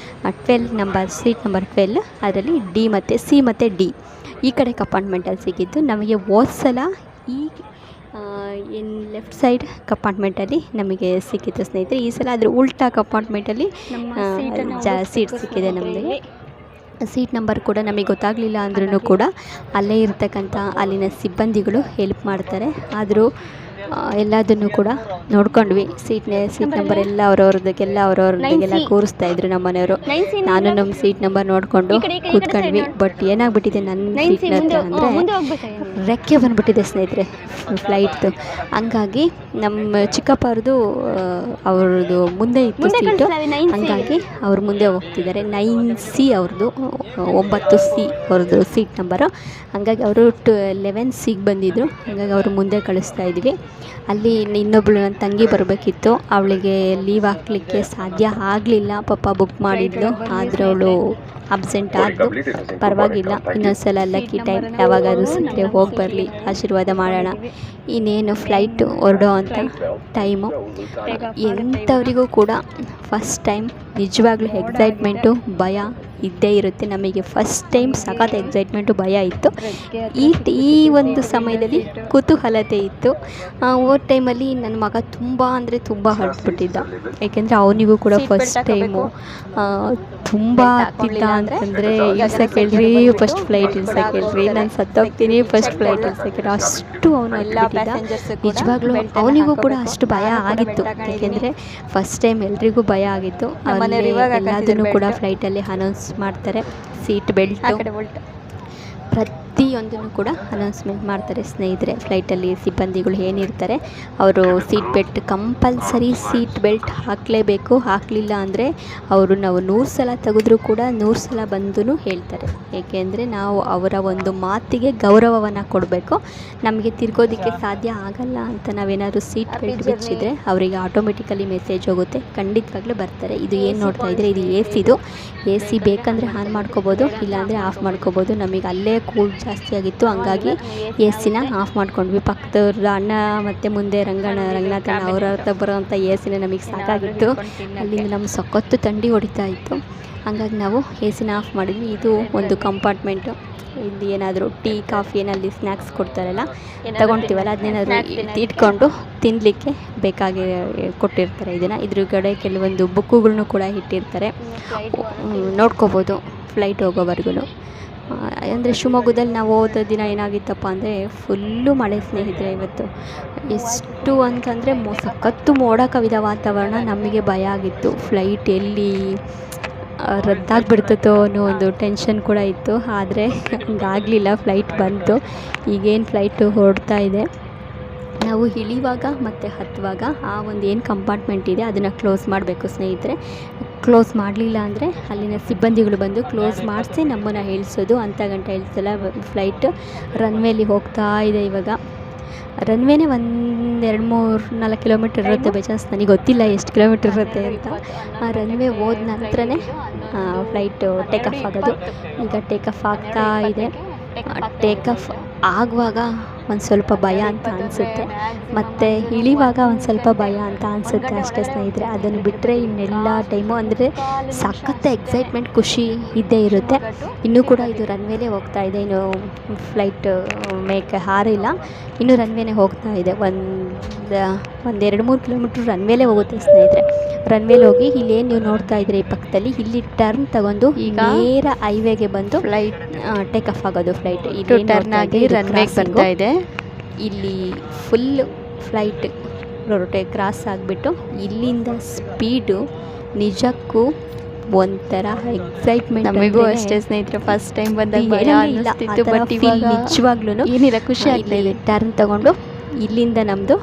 12 ನಂಬರ್, ಸೀಟ್ ನಂಬರ್ 12. ಅದರಲ್ಲಿ D ಮತ್ತು C ಮತ್ತು D ಈ ಕಡೆ ಕಂಪಾರ್ಟ್ಮೆಂಟಲ್ಲಿ ಸಿಕ್ಕಿದ್ದು. ನಮಗೆ ಹೋದ ಸಲ ಈ ಲೆಫ್ಟ್ ಸೈಡ್ ಕಂಪಾರ್ಟ್ಮೆಂಟಲ್ಲಿ ನಮಗೆ ಸಿಕ್ಕಿತ್ತು ಸ್ನೇಹಿತರೆ. ಈ ಸಲ ಅದರ ಉಲ್ಟಾ ಕಂಪಾರ್ಟ್ಮೆಂಟಲ್ಲಿ ಸೀಟ್ ಸಿಕ್ಕಿದೆ. ನಮಗೆ ಸೀಟ್ ನಂಬರ್ ಕೂಡ ನಮಗೆ ಗೊತ್ತಾಗಲಿಲ್ಲ ಅಂದ್ರೂ ಕೂಡ ಅಲ್ಲೇ ಇರ್ತಕ್ಕಂಥ ಅಲ್ಲಿನ ಸಿಬ್ಬಂದಿಗಳು ಹೆಲ್ಪ್ ಮಾಡ್ತಾರೆ. ಆದರೂ ಎಲ್ಲದನ್ನು ಕೂಡ ನೋಡ್ಕೊಂಡ್ವಿ. ಸೀಟ್ ನಂಬರ್ ಎಲ್ಲ ಅವ್ರವ್ರದ್ದಕ್ಕೆಲ್ಲ ಕೂರಿಸ್ತಾಯಿದ್ರು ನಮ್ಮ ಮನೆಯವರು. ನಾನು ನಮ್ಮ ಸೀಟ್ ನಂಬರ್ ನೋಡಿಕೊಂಡು ಕೂತ್ಕೊಂಡ್ವಿ. ಬಟ್ ಏನಾಗ್ಬಿಟ್ಟಿದೆ ನನ್ನ ಸೀಟ್ ಅಂದರೆ ರೆಕ್ಕೆ ಬಂದುಬಿಟ್ಟಿದೆ ಸ್ನೇಹಿತರೆ ಫ್ಲೈಟ್ದು. ಹಂಗಾಗಿ ನಮ್ಮ ಚಿಕ್ಕಪ್ಪರದು ಅವ್ರದ್ದು ಮುಂದೆ ಇತ್ತು ಸೀಟು, ಹಂಗಾಗಿ ಅವ್ರು ಮುಂದೆ ಹೋಗ್ತಿದ್ದಾರೆ. 9C ಅವ್ರದ್ದು, 9C ಅವ್ರದ್ದು ಸೀಟ್ ನಂಬರು. ಹಂಗಾಗಿ ಅವರು 11Cಗೆ ಬಂದಿದ್ದರು. ಹಾಗಾಗಿ ಅವರು ಮುಂದೆ ಕಳಿಸ್ತಾ ಇದ್ವಿ. ಅಲ್ಲಿ ಇನ್ನೊಬ್ಳು ನನ್ನ ತಂಗಿ ಬರಬೇಕಿತ್ತು, ಅವಳಿಗೆ ಲೀವ್ ಹಾಕಲಿಕ್ಕೆ ಸಾಧ್ಯ ಆಗಲಿಲ್ಲ. ಪಾಪ ಬುಕ್ ಮಾಡಿದ್ಲು, ಆದರೆ ಅವಳು ಅಬ್ಸೆಂಟ್ ಆದಳು. ಪರವಾಗಿಲ್ಲ, ಇನ್ನೊಂದ್ಸಲ ಲಕ್ಕಿ ಟೈಮ್ ಯಾವಾಗಾದ್ರೂ ಸಿಕ್ಕರೆ ಹೋಗಿ ಬರಲಿ, ಆಶೀರ್ವಾದ ಮಾಡೋಣ. ಇನ್ನೇನು ಫ್ಲೈಟು ಹೊರಡೋ ಅಂಥ ಟೈಮು. ಎಂಥವರಿಗೂ ಕೂಡ ಫಸ್ಟ್ ಟೈಮ್ ನಿಜವಾಗ್ಲೂ ಎಕ್ಸೈಟ್ಮೆಂಟು, ಭಯ ಇದ್ದೇ ಇರುತ್ತೆ. ನಮಗೆ ಫಸ್ಟ್ ಟೈಮ್ ಸಖತ್ ಎಕ್ಸೈಟ್ಮೆಂಟು, ಭಯ ಇತ್ತು. ಈ ಒಂದು ಸಮಯದಲ್ಲಿ ಕುತೂಹಲತೆ ಇತ್ತು. ಹೋದ ಟೈಮಲ್ಲಿ ನನ್ನ ಮಗ ತುಂಬ ಅಂದರೆ ತುಂಬ ಹೊರಟ್ಬಿಟ್ಟಿದ್ದ. ಏಕೆಂದರೆ ಅವನಿಗೂ ಕೂಡ ಫಸ್ಟ್ ಟೈಮು. ತುಂಬ ಹತ್ತಿದ್ದ ಅಂತಂದರೆ ಇಳ್ಸೋಕೇಳ್ರಿ, ಫಸ್ಟ್ ಫ್ಲೈಟ್ ಇಳ್ಸೋಕೇಳ್ರಿ, ನಾನು ಸತ್ತೋಗ್ತೀನಿ, ಫಸ್ಟ್ ಫ್ಲೈಟ್ ಇಳ್ಸೋಕೇಳ್ರಿ, ಅಷ್ಟು ಅವನು ಎಲ್ಲ ನಿಜವಾಗ್ಲೂ ಅವನಿಗೂ ಕೂಡ ಅಷ್ಟು ಭಯ ಆಗಿತ್ತು. ಏಕೆಂದರೆ ಫಸ್ಟ್ ಟೈಮ್ ಎಲ್ರಿಗೂ ಭಯ ಆಗಿತ್ತು. ಎಲ್ಲದನ್ನು ಕೂಡ ಫ್ಲೈಟಲ್ಲಿ ಅನೌನ್ಸ್ ಮಾಡ್ತಾರೆ. ಸೀಟ್ ಬೆಲ್ಟು ಪ್ರತಿಯೊಂದನ್ನು ಕೂಡ ಅನೌನ್ಸ್ಮೆಂಟ್ ಮಾಡ್ತಾರೆ ಸ್ನೇಹಿತರೆ. ಫ್ಲೈಟಲ್ಲಿ ಸಿಬ್ಬಂದಿಗಳು ಏನಿರ್ತಾರೆ ಅವರು seat belt compulsory seat belt ಹಾಕಲೇಬೇಕು. ಹಾಕಲಿಲ್ಲ ಅಂದರೆ ನಾವು 100 ಸಲ ತೆಗೆದ್ರೂ ಕೂಡ 100 ಸಲ ಬಂದು ಹೇಳ್ತಾರೆ. ಏಕೆಂದರೆ ನಾವು ಅವರ ಒಂದು ಮಾತಿಗೆ ಗೌರವವನ್ನು ಕೊಡಬೇಕು. ನಮಗೆ ತಿರ್ಗೋದಕ್ಕೆ ಸಾಧ್ಯ ಆಗಲ್ಲ ಅಂತ ನಾವೇನಾದರೂ ಸೀಟ್ ಬೆಲ್ಟ್ ಬಿಚ್ಚಿದ್ರೆ ಅವರಿಗೆ ಆಟೋಮೆಟಿಕಲಿ ಮೆಸೇಜ್ ಹೋಗುತ್ತೆ, ಖಂಡಿತವಾಗ್ಲೂ ಬರ್ತಾರೆ. ಇದು ಏನು ನೋಡ್ತಾ ಇದ್ದರೆ ಇದು AC ಬೇಕಂದರೆ ಆನ್ ಮಾಡ್ಕೋಬೋದು, ಇಲ್ಲಾಂದರೆ ಆಫ್ ಮಾಡ್ಕೋಬೋದು. ನಮಗೆ ಅಲ್ಲೇ ಕೂಲ್ ಜಾಸ್ತಿ ಆಗಿತ್ತು. ಹಂಗಾಗಿ ಎ ಸಿನ ಆಫ್ ಮಾಡ್ಕೊಂಡ್ವಿ. ಪಕ್ಕದವ್ರ ಅಣ್ಣ ಮತ್ತು ಮುಂದೆ ರಂಗನಾಥಣ್ಣ ಅವ್ರ ಹತ್ರ ಬರೋವಂಥ ಎ ಸಿನ ನಮಗೆ ಸಾಕಾಗಿತ್ತು. ಅಲ್ಲಿಂದ ನಮ್ಗೆ ಸಖತ್ತು ಥಂಡಿ ಹೊಡಿತಾ ಇತ್ತು. ಹಂಗಾಗಿ ನಾವು ಎ ಸಿನ ಆಫ್ ಮಾಡಿದ್ವಿ. ಇದು ಒಂದು ಕಂಪಾರ್ಟ್ಮೆಂಟು. ಇಲ್ಲಿ ಏನಾದರೂ ಟೀ ಕಾಫಿ ಏನಲ್ಲಿ ಸ್ನ್ಯಾಕ್ಸ್ ಕೊಡ್ತಾರಲ್ಲ ತಗೊಳ್ತೀವಲ್ಲ ಅದನ್ನೇನಾದರೂ ಇಟ್ಕೊಂಡು ತಿನ್ನಲಿಕ್ಕೆ ಬೇಕಾಗಿ ಕೊಟ್ಟಿರ್ತಾರೆ. ಇದನ್ನು ಇದ್ರಗಡೆ ಕೆಲವೊಂದು ಬುಕ್ಕುಗಳನ್ನು ಕೂಡ ಇಟ್ಟಿರ್ತಾರೆ, ನೋಡ್ಕೋಬೋದು ಫ್ಲೈಟ್ ಹೋಗೋವರೆಗೂ. ಅಂದರೆ ಶಿವಮೊಗ್ಗದಲ್ಲಿ ನಾವು ಹೋದ ದಿನ ಏನಾಗಿತ್ತಪ್ಪ ಅಂದರೆ ಫುಲ್ಲು ಮಳೆ ಸ್ನೇಹಿತರೆ. ಇವತ್ತು ಎಷ್ಟು ಅಂತಂದರೆ ಸಖತ್ತು ಮೋಡ ಕವಿದ ವಾತಾವರಣ. ನಮಗೆ ಭಯ ಆಗಿತ್ತು ಫ್ಲೈಟ್ ಎಲ್ಲಿ ರದ್ದಾಗಿಬಿಡ್ತೋ ಅನ್ನೋ ಒಂದು ಟೆನ್ಷನ್ ಕೂಡ ಇತ್ತು. ಆದರೆ ಹಂಗಾಗಲಿಲ್ಲ, ಫ್ಲೈಟ್ ಬಂತು. ಈಗೇನು ಫ್ಲೈಟು ಹೊರಡ್ತಾ ಇದೆ. ನಾವು ಇಳಿಯುವಾಗ ಮತ್ತು ಹತ್ತುವಾಗ ಆ ಒಂದು ಏನು ಕಂಪಾರ್ಟ್ಮೆಂಟ್ ಇದೆ ಅದನ್ನು ಕ್ಲೋಸ್ ಮಾಡಬೇಕು ಸ್ನೇಹಿತರೆ. ಕ್ಲೋಸ್ ಮಾಡಲಿಲ್ಲ ಅಂದರೆ ಅಲ್ಲಿನ ಸಿಬ್ಬಂದಿಗಳು ಬಂದು ಕ್ಲೋಸ್ ಮಾಡಿಸಿ ನಮ್ಮನ್ನು ಇಳಿಸೋದು. ಅಂಥ ಗಂಟೆ ಇಳಿಸಲ್ಲ. ಫ್ಲೈಟ್ ರನ್ವೇಲಿ ಹೋಗ್ತಾ ಇದೆ. ಇವಾಗ ರನ್ವೇನೇ 1-2-3-4 ಕಿಲೋಮೀಟ್ರ್ ಇರುತ್ತೆ. ಬೈ ಚಾನ್ಸ್ ನನಗೆ ಗೊತ್ತಿಲ್ಲ ಎಷ್ಟು ಕಿಲೋಮೀಟ್ರ್ ಇರುತ್ತೆ ಅಂತ. ಆ ರನ್ವೇ ಹೋದ ನಂತರನೇ ಫ್ಲೈಟು ಟೇಕ್ ಆಫ್ ಆಗೋದು. ಈಗ ಟೇಕ್ ಆಫ್ ಆಗ್ತಾ ಇದೆ. ಟೇಕ್ ಆಫ್ ಆಗುವಾಗ ಒಂದು ಸ್ವಲ್ಪ ಭಯ ಅಂತ ಅನಿಸುತ್ತೆ, ಮತ್ತು ಇಳಿವಾಗ ಒಂದು ಸ್ವಲ್ಪ ಭಯ ಅಂತ ಅನಿಸುತ್ತೆ ಅಷ್ಟೇ ಸ್ನೇಹಿತರೆ. ಅದನ್ನು ಬಿಟ್ಟರೆ ಇನ್ನೆಲ್ಲ ಟೈಮು ಅಂದರೆ ಸಖತ್ತು ಎಕ್ಸೈಟ್ಮೆಂಟ್, ಖುಷಿ ಇದ್ದೇ ಇರುತ್ತೆ. ಇನ್ನೂ ಕೂಡ ಇದು ರನ್ವೇಲೇ ಹೋಗ್ತಾ ಇದೆ. ಇನ್ನು ಫ್ಲೈಟ್ ಮೇಕೆ ಹಾರಿಲ್ಲ, ಇನ್ನೂ ರನ್ವೇನೇ ಹೋಗ್ತಾ ಇದೆ. ಒಂದು 2-3 ಕಿಲೋಮೀಟ್ರ್ ರನ್ವೇಲೇ ಹೋಗುತ್ತೆ ಸ್ನೇಹಿತರೆ. ರನ್ವೇಲಿ ಹೋಗಿ ಇಲ್ಲೇನು ನೀವು ನೋಡ್ತಾ ಇದ್ರಿ ಈ ಪಕ್ಕದಲ್ಲಿ, ಇಲ್ಲಿ ಟರ್ನ್ ತಗೊಂಡು ಈಗ ನೇರ ಹೈವೇಗೆ ಬಂದು ಫ್ಲೈಟ್ ಟೇಕ್ ಆಫ್ ಆಗೋದು. ಫ್ಲೈಟ್ ಇದು ಟರ್ನ್ ಆಗಿ ರನ್ವೇಗೆ ಬರ್ತಾ ಇದೆ. ಇಲ್ಲಿ ಫುಲ್ ಫ್ಲೈಟ್ ಕ್ರಾಸ್ ಆಗಿಬಿಟ್ಟು ಇಲ್ಲಿಂದ ಸ್ಪೀಡು ನಿಜಕ್ಕೂ ಒಂಥರ ಎಕ್ಸೈಟ್ಮೆಂಟ್. ನಮಗೂ ಅಷ್ಟೇ ಸ್ನೇಹಿತರೆ, ಫಸ್ಟ್ ಟೈಮ್ ಬಂದಾಗ ಭಯ ಅನ್ನಿಸ್ತಿತ್ತು, ಬಟ್ ಇವಾಗ ನಿಜವಾಗ್ಲೂ ಏನಿಲ್ಲ, ಖುಷಿ ಆಗ್ತಾಯಿದೆ. ಟರ್ನ್ ತಗೊಂಡು ಇಲ್ಲಿಂದ ನಮ್ಮದು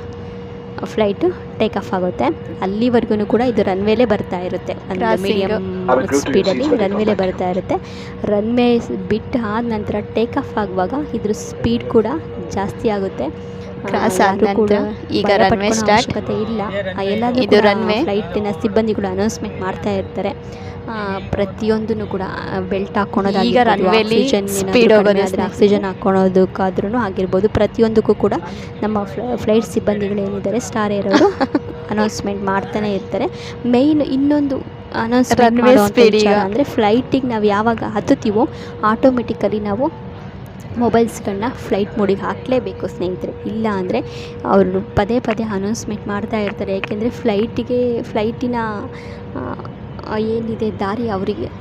ಫ್ಲೈಟು ಟೇಕ್ ಆಫ್ ಆಗುತ್ತೆ. ಅಲ್ಲಿವರೆಗೂ ಕೂಡ ಇದು ರನ್ವೇಲೇ ಬರ್ತಾ ಇರುತ್ತೆ. ಒಂದು ಮೀಡಿಯಮ್ ಸ್ಪೀಡಲ್ಲಿ ರನ್ವೇಲೇ ಬರ್ತಾ ಇರುತ್ತೆ. ರನ್ವೇ ಬಿಟ್ಟು ಆದ ನಂತರ ಟೇಕ್ ಆಫ್ ಆಗುವಾಗ ಇದ್ರ ಸ್ಪೀಡ್ ಕೂಡ ಜಾಸ್ತಿ ಆಗುತ್ತೆ. ಕ್ರಾಸ್ ಆದ ನಂತರ ಈಗ ರನ್ವೇ ಸ್ಟಾರ್ಟ್ ಅವಶ್ಯಕತೆ ಇಲ್ಲ. ಎಲ್ಲಾದರೂ ಇದು ರನ್ವೇ ಫ್ಲೈಟಿನ ಸಿಬ್ಬಂದಿಗಳು ಅನೌನ್ಸ್ಮೆಂಟ್ ಮಾಡ್ತಾ ಇರ್ತಾರೆ. ಪ್ರತಿಯೊಂದನ್ನು ಕೂಡ ಬೆಲ್ಟ್ ಹಾಕ್ಕೊಳೋದು, ಈಗ ರನ್ವೇಲಿ ಸ್ಪೀಡ್ ಹೋಗೋದು, ಆಕ್ಸಿಜನ್ ಹಾಕ್ಕೊಳೋದಕ್ಕಾದ್ರೂ ಆಗಿರ್ಬೋದು. ಪ್ರತಿಯೊಂದಕ್ಕೂ ಕೂಡ ನಮ್ಮ ಫ್ಲೈಟ್ ಸಿಬ್ಬಂದಿಗಳು ಏನಿದ್ದಾರೆ, ಸ್ಟಾರ್ ಏರೋರು ಅನೌನ್ಸ್ಮೆಂಟ್ ಮಾಡ್ತಾನೆ ಇರ್ತಾರೆ. ಮೇಯ್ನ್ ಇನ್ನೊಂದು ಅನೌನ್ಸ್ಮೆಂಟ್ ಅಂದರೆ ಫ್ಲೈಟಿಗೆ ನಾವು ಯಾವಾಗ ಹತ್ತುತ್ತೀವೋ ಆಟೋಮೆಟಿಕಲಿ ನಾವು ಮೊಬೈಲ್ಸ್ಗಳನ್ನ ಫ್ಲೈಟ್ ಮೋಡಿಗೆ ಹಾಕಲೇಬೇಕು ಸ್ನೇಹಿತರೆ. ಇಲ್ಲ ಅಂದರೆ ಅವರು ಪದೇ ಪದೇ ಅನೌನ್ಸ್ಮೆಂಟ್ ಮಾಡ್ತಾ ಇರ್ತಾರೆ. ಯಾಕೆಂದರೆ ಫ್ಲೈಟಿನ ಏನಿದೆ ದಾರಿ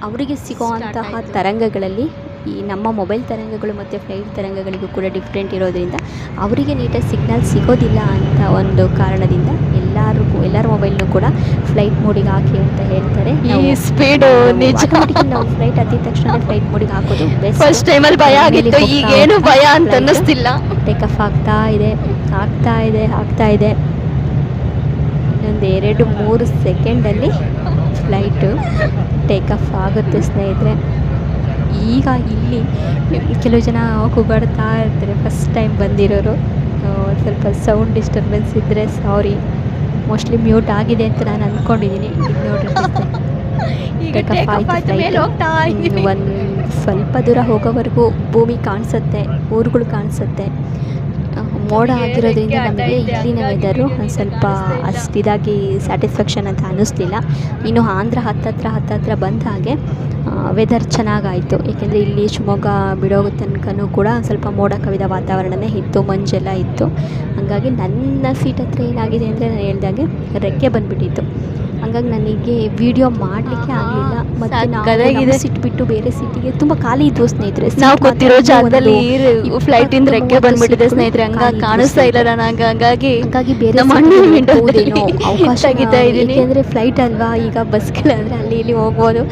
ಅವರಿಗೆ ಸಿಗೋವಂತಹ ತರಂಗಗಳಲ್ಲಿ ಈ ನಮ್ಮ ಮೊಬೈಲ್ ತರಂಗಗಳು ಮತ್ತು ಫ್ಲೈಟ್ ತರಂಗಗಳಿಗೂ ಕೂಡ ಡಿಫ್ರೆಂಟ್ ಇರೋದ್ರಿಂದ ಅವರಿಗೆ ನೀಟಾಗಿ ಸಿಗ್ನಲ್ ಸಿಗೋದಿಲ್ಲ ಅಂತ ಒಂದು ಕಾರಣದಿಂದ ಎಲ್ಲರ ಮೊಬೈಲ್ನೂ ಕೂಡ ಫ್ಲೈಟ್ ಮೋಡಿಗೆ ಹಾಕಿ ಅಂತ ಹೇಳ್ತಾರೆ. ಈ ಸ್ಪೀಡು ನಾವು ಫ್ಲೈಟ್ ಹತ್ತಿದ ತಕ್ಷಣ ಫ್ಲೈಟ್ ಮೋಡಿಗೆ ಹಾಕೋದು ಬೆಸ್ಟ್. ಫಸ್ಟ್ ಟೈಮಲ್ಲಿ ಭಯ ಆಗಿತ್ತು, ಈಗೇನು ಭಯ ಅಂತ ಅನ್ನಿಸ್ತಿಲ್ಲ. ಟೇಕ್ ಆಫ್ ಆಗ್ತಾ ಇದೆ. ಇನ್ನೊಂದು 2-3 ಸೆಕೆಂಡಲ್ಲಿ ಫ್ಲೈಟು ಟೇಕ್ ಆಫ್ ಆಗುತ್ತೆ ಸ್ನೇಹಿತರೆ. ಈಗ ಇಲ್ಲಿ ಕೆಲವು ಜನ ಕೂಗಾಡ್ತಾ ಇರ್ತಾರೆ, ಫಸ್ಟ್ ಟೈಮ್ ಬಂದಿರೋರು. ಸ್ವಲ್ಪ ಸೌಂಡ್ ಡಿಸ್ಟರ್ಬೆನ್ಸ್ ಇದ್ದರೆ ಸಾರಿ, ಮೋಸ್ಟ್ಲಿ ಮ್ಯೂಟ್ ಆಗಿದೆ ಅಂತ ನಾನು ಅಂದ್ಕೊಂಡಿದ್ದೀನಿ. ಇದು ನೋಡ್ರಿ, ಟೇಕ್ ಆಫ್ ಆಯಿತು. ಒಂದು ಸ್ವಲ್ಪ ದೂರ ಹೋಗೋವರೆಗೂ ಭೂಮಿ ಕಾಣಿಸುತ್ತೆ, ಊರುಗಳು ಕಾಣಿಸುತ್ತೆ. ಮೋಡ ಆಗಿರೋದ್ರಿಂದ ನಮಗೆ ಇಲ್ಲಿನ ವೆದರು ಒಂದು ಸ್ವಲ್ಪ ಅಷ್ಟಿದಾಗಿ ಸ್ಯಾಟಿಸ್ಫ್ಯಾಕ್ಷನ್ ಅಂತ ಅನ್ನಿಸ್ಲಿಲ್ಲ. ಇನ್ನು ಆಂಧ್ರ ಹತ್ತತ್ರ ಬಂದ ಹಾಗೆ ವೆದರ್ ಚೆನ್ನಾಗಾಯಿತು. ಏಕೆಂದರೆ ಇಲ್ಲಿ ಶಿವಮೊಗ್ಗ ಬಿಡೋ ತನಕನೂ ಕೂಡ ಸ್ವಲ್ಪ ಮೋಡ ಕವಿದ ವಾತಾವರಣನೇ ಇತ್ತು, ಮಂಜೆಲ್ಲ ಇತ್ತು. ಹಾಗಾಗಿ ನನ್ನ ಸೀಟ್ ಹತ್ರ ಏನಾಗಿದೆ ಅಂದರೆ ನಾನು ಹೇಳ್ದಾಗೆ ರೆಕ್ಕೆ ಬಂದುಬಿಟ್ಟಿತ್ತು. ಹಂಗಾಗಿ ನನಗೆ ವಿಡಿಯೋ ಮಾಡಲಿಕ್ಕೆ ಆಗಲಿಲ್ಲ. ಮತ್ತು ನಾವು ಸೀಟ್ ಬಿಟ್ಟು ಬೇರೆ ಸೀಟಿಗೆ ತುಂಬ ಖಾಲಿ ಇದ್ವು ಸ್ನೇಹಿತರೆ. ನಾವು ಗೊತ್ತಿರೋ ಜಾಗದಲ್ಲಿ ಫ್ಲೈಟಿಂದ ರೆಕ್ಕೆ ಬಂದುಬಿಟ್ಟಿದೆ ಸ್ನೇಹಿತರೆ. ಹಂಗಾಗಿ ಕಾಣಿಸ್ತಾ ಇಲ್ಲ ನನಗೆ. ಹಂಗಾಗಿ ಬೇರೆ ಅವಕಾಶ ಆಗಿದೆ. ಏಕೆಂದರೆ ಫ್ಲೈಟ್ ಅಲ್ವಾ, ಈಗ ಬಸ್ಗಳಂದರೆ ಅಲ್ಲಿ ಇಲ್ಲಿ ಹೋಗ್ಬೋದು.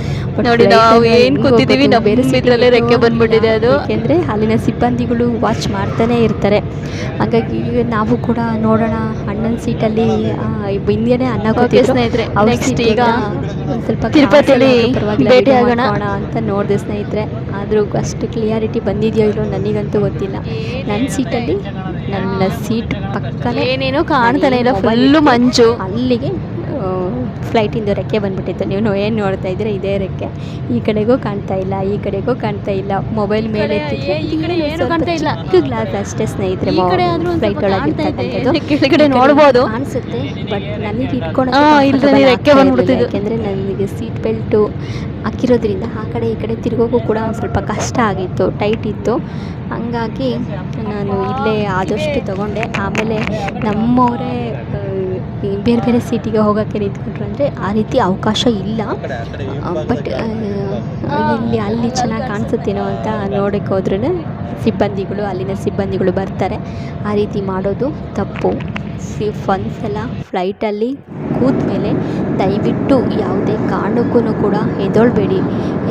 ನೋಡಿ ನಾವು ಏನು ಕೂತಿದ್ದೀವಿ, ನಾವು ಬೇರೆ ಸೀಟ್ರಲ್ಲೇ ರೆಕ್ಕೆ ಬಂದುಬಿಟ್ಟಿದೆ. ಅದು ಏಕೆಂದರೆ ಅಲ್ಲಿನ ಸಿಬ್ಬಂದಿಗಳು ವಾಚ್ ಮಾಡ್ತಾನೆ ಇರ್ತಾರೆ. ಹಾಗಾಗಿ ನಾವು ಕೂಡ ನೋಡೋಣ, ಅಣ್ಣನ ಸೀಟಲ್ಲಿ ಹಿಂದೆನೇ ಅನ್ನ ಕೂತಿದ್ರು ಸ್ನೇಹಿತರೆ. ನೆಕ್ಸ್ಟ್ ಈಗ ಸ್ವಲ್ಪ ತಿರುಪತಿಲಿ ಭೇಟಿ ಆಗೋಣ ಅಂತ ನೋಡಿದೆ ಸ್ನೇಹಿತರೆ. ಆದರೂ ಅಷ್ಟು ಕ್ಲಿಯಾರಿಟಿ ಬಂದಿದೆಯೋ ಇಲ್ಲೋ ನನಗಂತೂ ಗೊತ್ತಿಲ್ಲ. ನನ್ನ ಸೀಟಲ್ಲಿ ನನ್ನ ಸೀಟ್ ಪಕ್ಕನೇ ಏನೇನೋ ಕಾಣ್ತಾನೆ ಇಲ್ಲ, ಫುಲ್ಲು ಮಂಜು. ಅಲ್ಲಿಗೆ ಫ್ಲೈಟಿಂದು ರೆಕ್ಕೆ ಬಂದುಬಿಟ್ಟಿತ್ತು. ನೀವು ಏನು ನೋಡ್ತಾ ಇದ್ದೀರಾ, ಇದೇ ರೆಕ್ಕೆ. ಈ ಕಡೆಗೂ ಕಾಣ್ತಾ ಇಲ್ಲ, ಈ ಕಡೆಗೂ ಕಾಣ್ತಾ ಇಲ್ಲ. ಮೊಬೈಲ್ ಮೇಲೆ ಚಿಕ್ಕ ಗ್ಲಾಸ್ ಅಷ್ಟೇ ಸ್ನೇಹಿತರೆ ಫ್ಲೈಟ್ ಒಳಗೆ ನೋಡ್ಬೋದು ಕಾಣಿಸುತ್ತೆ. ಬಟ್ ನನಗೆ ಇಟ್ಕೊಂಡು ಯಾಕೆಂದರೆ ನನಗೆ ಸೀಟ್ ಬೆಲ್ಟು ಹಾಕಿರೋದ್ರಿಂದ ಆ ಕಡೆ ಈ ಕಡೆ ತಿರುಗೋಕ್ಕೂ ಕೂಡ ಒಂದು ಸ್ವಲ್ಪ ಕಷ್ಟ ಆಗಿತ್ತು, ಟೈಟ್ ಇತ್ತು. ಹಂಗಾಗಿ ನಾನು ಇಲ್ಲೇ ಆದಷ್ಟು ತೊಗೊಂಡೆ. ಆಮೇಲೆ ನಮ್ಮವರೇ ಬೇರೆ ಬೇರೆ ಸೀಟಿಗೆ ಹೋಗೋಕ್ಕೆ ನಿಂತ್ಕೊಂಡ್ರು ಅಂದರೆ ಆ ರೀತಿ ಅವಕಾಶ ಇಲ್ಲ. ಬಟ್ ಅಲ್ಲಿ ಚೆನ್ನಾಗಿ ಕಾಣಿಸುತ್ತೇನೋ ಅಂತ ನೋಡೋಕ್ಕೆ ಹೋದ್ರೂ ಅಲ್ಲಿನ ಸಿಬ್ಬಂದಿಗಳು ಬರ್ತಾರೆ. ಆ ರೀತಿ ಮಾಡೋದು ತಪ್ಪು. ಒಂದ್ಸಲ ಫ್ಲೈಟಲ್ಲಿ ಕೂತ ಮೇಲೆ ದಯವಿಟ್ಟು ಯಾವುದೇ ಕಾರಣಕ್ಕೂ ಕೂಡ ಎದ್ದೇಳಬೇಡಿ.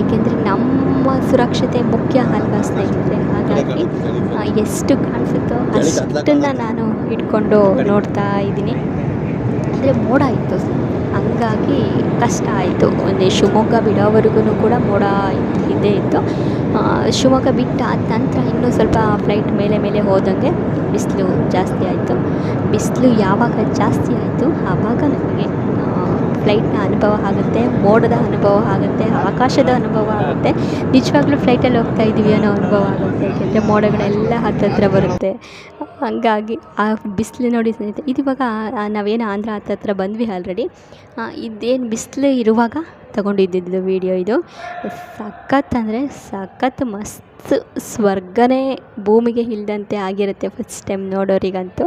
ಏಕೆಂದರೆ ನಮ್ಮ ಸುರಕ್ಷತೆ ಮುಖ್ಯ ಅಲ್ವಾ ಸ್ನೇಹಿತರೆ. ಹಾಗಾಗಿ ಎಷ್ಟು ಕಾಣಿಸುತ್ತೋ ಅಷ್ಟನ್ನು ನಾನು ಇಟ್ಕೊಂಡು ನೋಡ್ತಾ ಇದ್ದೀನಿ. ಅಂದರೆ ಮೋಡ ಇತ್ತು, ಹಂಗಾಗಿ ಕಷ್ಟ ಆಯಿತು. ಒಂದು ಶಿವಮೊಗ್ಗ ಬಿಡೋವರೆಗೂ ಕೂಡ ಮೋಡ ಇದ್ದೇ ಇತ್ತು. ಶಿವಮೊಗ್ಗ ಬಿಟ್ಟು ಆದ ನಂತರ ಇನ್ನೂ ಸ್ವಲ್ಪ ಫ್ಲೈಟ್ ಮೇಲೆ ಹೋದಂಗೆ ಬಿಸಿಲು ಜಾಸ್ತಿ ಆಯಿತು. ಬಿಸಿಲು ಯಾವಾಗ ಜಾಸ್ತಿ ಆಯಿತು ಆವಾಗ ನಮಗೆ ಫ್ಲೈಟ್ನ ಅನುಭವ ಆಗುತ್ತೆ, ಮೋಡದ ಅನುಭವ ಆಗುತ್ತೆ, ಆಕಾಶದ ಅನುಭವ ಆಗುತ್ತೆ. ನಿಜವಾಗ್ಲೂ ಫ್ಲೈಟಲ್ಲಿ ಹೋಗ್ತಾ ಇದ್ದೀವಿ ಅನ್ನೋ ಅನುಭವ ಆಗುತ್ತೆ. ಏಕೆಂದರೆ ಮೋಡಗಳೆಲ್ಲ ಹತ್ತತ್ರ ಬರುತ್ತೆ. ಹಂಗಾಗಿ ಆ ಬಿಸಿಲು ನೋಡಿ ಸ್ನೇಹಿತರೆ, ಇದು ಇವಾಗ ನಾವೇನು ಆಂಧ್ರ ಹತ್ತತ್ರ ಬಂದ್ವಿ ಆಲ್ರೆಡಿ. ಇದೇನು ಬಿಸಿಲು ಇರುವಾಗ ತಗೊಂಡಿದ್ದು ವೀಡಿಯೋ ಇದು. ಸಖತ್ ಅಂದರೆ ಸಖತ್ ಮಸ್ತ್, ಸ್ವರ್ಗನೇ ಭೂಮಿಗೆ ಇಳಿದಂತೆ ಆಗಿರುತ್ತೆ ಫಸ್ಟ್ ಟೈಮ್ ನೋಡೋರಿಗಂತೂ.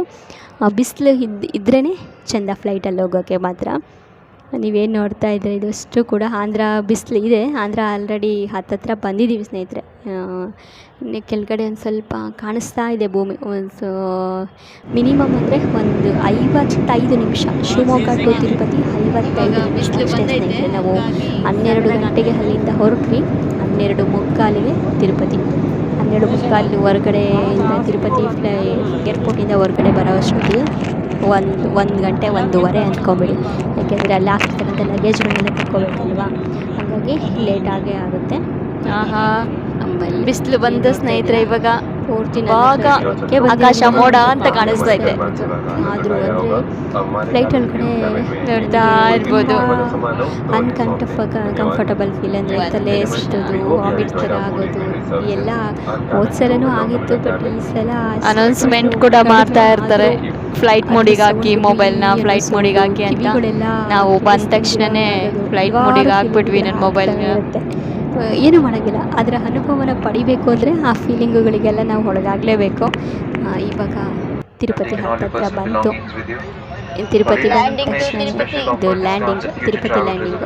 ಬಿಸಿಲು ಇದ್ರೇ ಚೆಂದ ಫ್ಲೈಟಲ್ಲಿ ಹೋಗೋಕ್ಕೆ ಮಾತ್ರ. ನೀವೇನು ನೋಡ್ತಾ ಇದ್ದೀರಿ ಇದಷ್ಟು ಕೂಡ ಆಂಧ್ರ ಬಿಸಿಲು ಇದೆ. ಆಂಧ್ರ ಆಲ್ರೆಡಿ ಹತ್ತತ್ರ ಬಂದಿದ್ದೀವಿ ಸ್ನೇಹಿತರೆ. ಇನ್ನು ಕೆಳಗಡೆ ಒಂದು ಸ್ವಲ್ಪ ಕಾಣಿಸ್ತಾ ಇದೆ ಭೂಮಿ. ಮಿನಿಮಮ್ ಅಂದರೆ ಒಂದು 55 ನಿಮಿಷ. ಶಿವಮೊಗ್ಗ ಟು ತಿರುಪತಿ 55 ನಿಮಿಷ ಅಷ್ಟೇ ಸ್ನೇಹಿತರೆ. ನಾವು 12 ಗಂಟೆಗೆ ಅಲ್ಲಿಂದ ಹೊರಟ್ವಿ, 12:45ಗೆ ತಿರುಪತಿ. 12:45 ಹೊರಗಡೆಯಿಂದ ತಿರುಪತಿ ಏರ್ಪೋರ್ಟಿಂದ ಹೊರಗಡೆ ಬರೋ ಅಷ್ಟೊತ್ತಿಗೆ ಒಂದು ಗಂಟೆ 1:15 ಅಂದ್ಕೊಂಬಿಡಿ. ಯಾಕೆಂದರೆ ಅಲ್ಲಿ ಆಗ್ತಿರ್ತಕ್ಕಂಥ ಲಗೇಜ್ಗಳನ್ನೆಲ್ಲ ತಗೋಬೇಕಲ್ವ, ಹಾಗಾಗಿ ಲೇಟಾಗೇ ಆಗುತ್ತೆ. ಬಿಸಿಲು ಬಂದ ಸ್ನೇಹಿತರೆ, ಇವಾಗ ಪೂರ್ತಿ ಆಕಾಶ ಮೋಡ ಅಂತ ಕಾಣಿಸ್ತಾ ಇದೆ. ಆದರೂ ಅಂದರೆ ಫ್ಲೈಟ್ ಒಳಗಡೆ ನೋಡ್ತಾ ಇರ್ಬೋದು ಕಂಫರ್ಟಬಲ್ ಫೀಲ್. ಅಂದರೆ ತಲೆ ಸುತ್ತೋದು, ವಾಮಿಟ್ ಥರ ಆಗೋದು ಎಲ್ಲ ಹೋದ್ಸಲನೂ ಆಗಿತ್ತು. ಬಟ್ ಈ ಸಲ ಅನೌನ್ಸ್ಮೆಂಟ್ ಕೂಡ ಮಾಡ್ತಾ ಇರ್ತಾರೆ, ಫ್ಲೈಟ್ ಮೋಡಿಗೆ ಹಾಕಿ ಮೊಬೈಲ್ನ ಫ್ಲೈಟ್ ಮೋಡಿಗೆ ಹಾಕಿ ಅಂತ. ನಾವು ಬಂದ ತಕ್ಷಣವೇ ಫ್ಲೈಟ್ ಮೋಡಿಗೆ ಹಾಕ್ಬಿಟ್ವಿ ನನ್ನ ಮೊಬೈಲ್ನ. ಏನೂ ಮಾಡೋಂಗಿಲ್ಲ. ಅದರ ಅನುಭವನ ಪಡಿಬೇಕು ಅಂದರೆ ಆ ಫೀಲಿಂಗುಗಳಿಗೆಲ್ಲ ನಾವು ಒಳಗಾಗಲೇಬೇಕು. ಇವಾಗ ತಿರುಪತಿ ಹತ್ತಿರ ಬಂತು. ತಿರುಪತಿ ಇದು ಲ್ಯಾಂಡಿಂಗ್, ತಿರುಪತಿ ಲ್ಯಾಂಡಿಂಗು.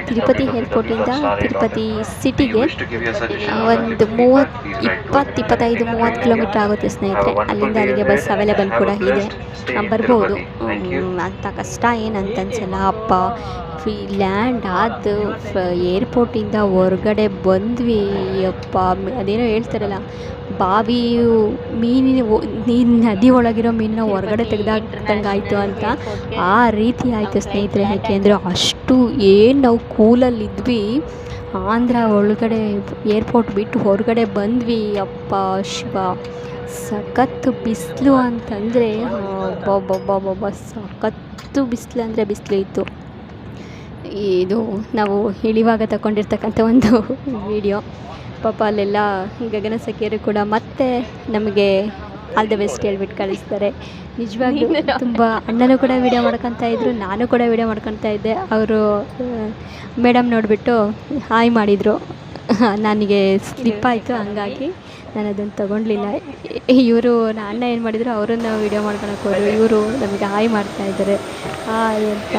ತಿರುಪತಿ ಏರ್ಪೋರ್ಟಿಂದ ತಿರುಪತಿ ಸಿಟಿಗೆ ಒಂದು 25-30 ಕಿಲೋಮೀಟ್ರ್ ಆಗುತ್ತೆ ಸ್ನೇಹಿತರೆ. ಅಲ್ಲಿಂದ ಅಲ್ಲಿಗೆ ಬಸ್ ಅವೈಲೇಬಲ್ ಕೂಡ ಇದೆ, ಬರ್ಬೋದು. ಅಂಥ ಕಷ್ಟ ಏನಂತ ಅನ್ಸಲ್ಲ. ಲ್ಯಾಂಡ್ ಆದ ಏರ್ಪೋರ್ಟಿಂದ ಹೊರಗಡೆ ಬಂದ್ವಿ. ಅದೇನೋ ಹೇಳ್ತಾರಲ್ಲ, ಬಾವಿಯು ನದಿ ಒಳಗಿರೋ ಮೀನನ್ನ ಹೊರಗಡೆ ತೆಗೆದಾಕ್ದಂಗಾಯಿತು ಅಂತ, ಆ ರೀತಿ ಆಯಿತು ಸ್ನೇಹಿತರೆ. ಯಾಕೆಂದರೆ ಅಷ್ಟು ಏನು ನಾವು ಕೂಲಲ್ಲಿದ್ವಿ. ಆಂಧ್ರ ಒಳಗಡೆ ಏರ್ಪೋರ್ಟ್ ಬಿಟ್ಟು ಹೊರಗಡೆ ಬಂದ್ವಿ. ಶಿವ, ಸಖತ್ತು ಬಿಸಿಲು ಅಂತಂದರೆ ಸಖತ್ತು ಬಿಸಿಲು ಅಂದರೆ ಬಿಸಿಲು ಇತ್ತು. ಇದು ನಾವು ಇಳಿವಾಗ ತಗೊಂಡಿರ್ತಕ್ಕಂಥ ಒಂದು ವಿಡಿಯೋ. ಪಾಪ ಅಲ್ಲೆಲ್ಲ ಗಗನಸಖಿಯರು ಕೂಡ ಮತ್ತೆ ನಮಗೆ ಆಲ್ ದ ಬೆಸ್ಟ್ ಹೇಳ್ಬಿಟ್ಟು ಕಳಿಸ್ತಾರೆ. ನಿಜವಾಗ್ಲೂ ತುಂಬ ಅಣ್ಣನೂ ಕೂಡ ವೀಡಿಯೋ ಮಾಡ್ಕೊತಾ ಇದ್ದರು, ನಾನು ಕೂಡ ವೀಡಿಯೋ ಮಾಡ್ಕೊತಾ ಇದ್ದೆ. ಅವರು ಮೇಡಮ್ ನೋಡಿಬಿಟ್ಟು ಹಾಯ್ ಮಾಡಿದರು. ನನಗೆ ಸ್ಲಿಪ್ ಆಯಿತು, ಹಂಗಾಗಿ ನಾನು ಅದನ್ನು ತೊಗೊಂಡ್ಲಿಲ್ಲ. ಇವರು ಅಣ್ಣ ಏನು ಮಾಡಿದರು, ಅವರನ್ನು ವೀಡಿಯೋ ಮಾಡ್ಕೊಳಕ್ಕೆ ಹೋದರು. ಇವರು ನಮಗೆ ಹಾಯ್ ಮಾಡ್ತಾಯಿದ್ದಾರೆ ಹಾಯ್ ಅಂತ.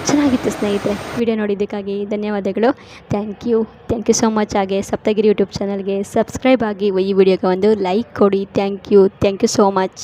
ಚೆನ್ನಾಗಿತ್ತು ಸ್ನೇಹಿತರೆ. ವಿಡಿಯೋ ನೋಡಿದ್ದಕ್ಕಾಗಿ ಧನ್ಯವಾದಗಳು. Thank you so much. ಹಾಗೆ ಸಪ್ತಗಿರಿ ಯೂಟ್ಯೂಬ್ ಚಾನಲ್ಗೆ ಸಬ್ಸ್ಕ್ರೈಬ್ ಆಗಿ ಈ ವಿಡಿಯೋಗೆ ಒಂದು ಲೈಕ್ ಕೊಡಿ. Thank you so much.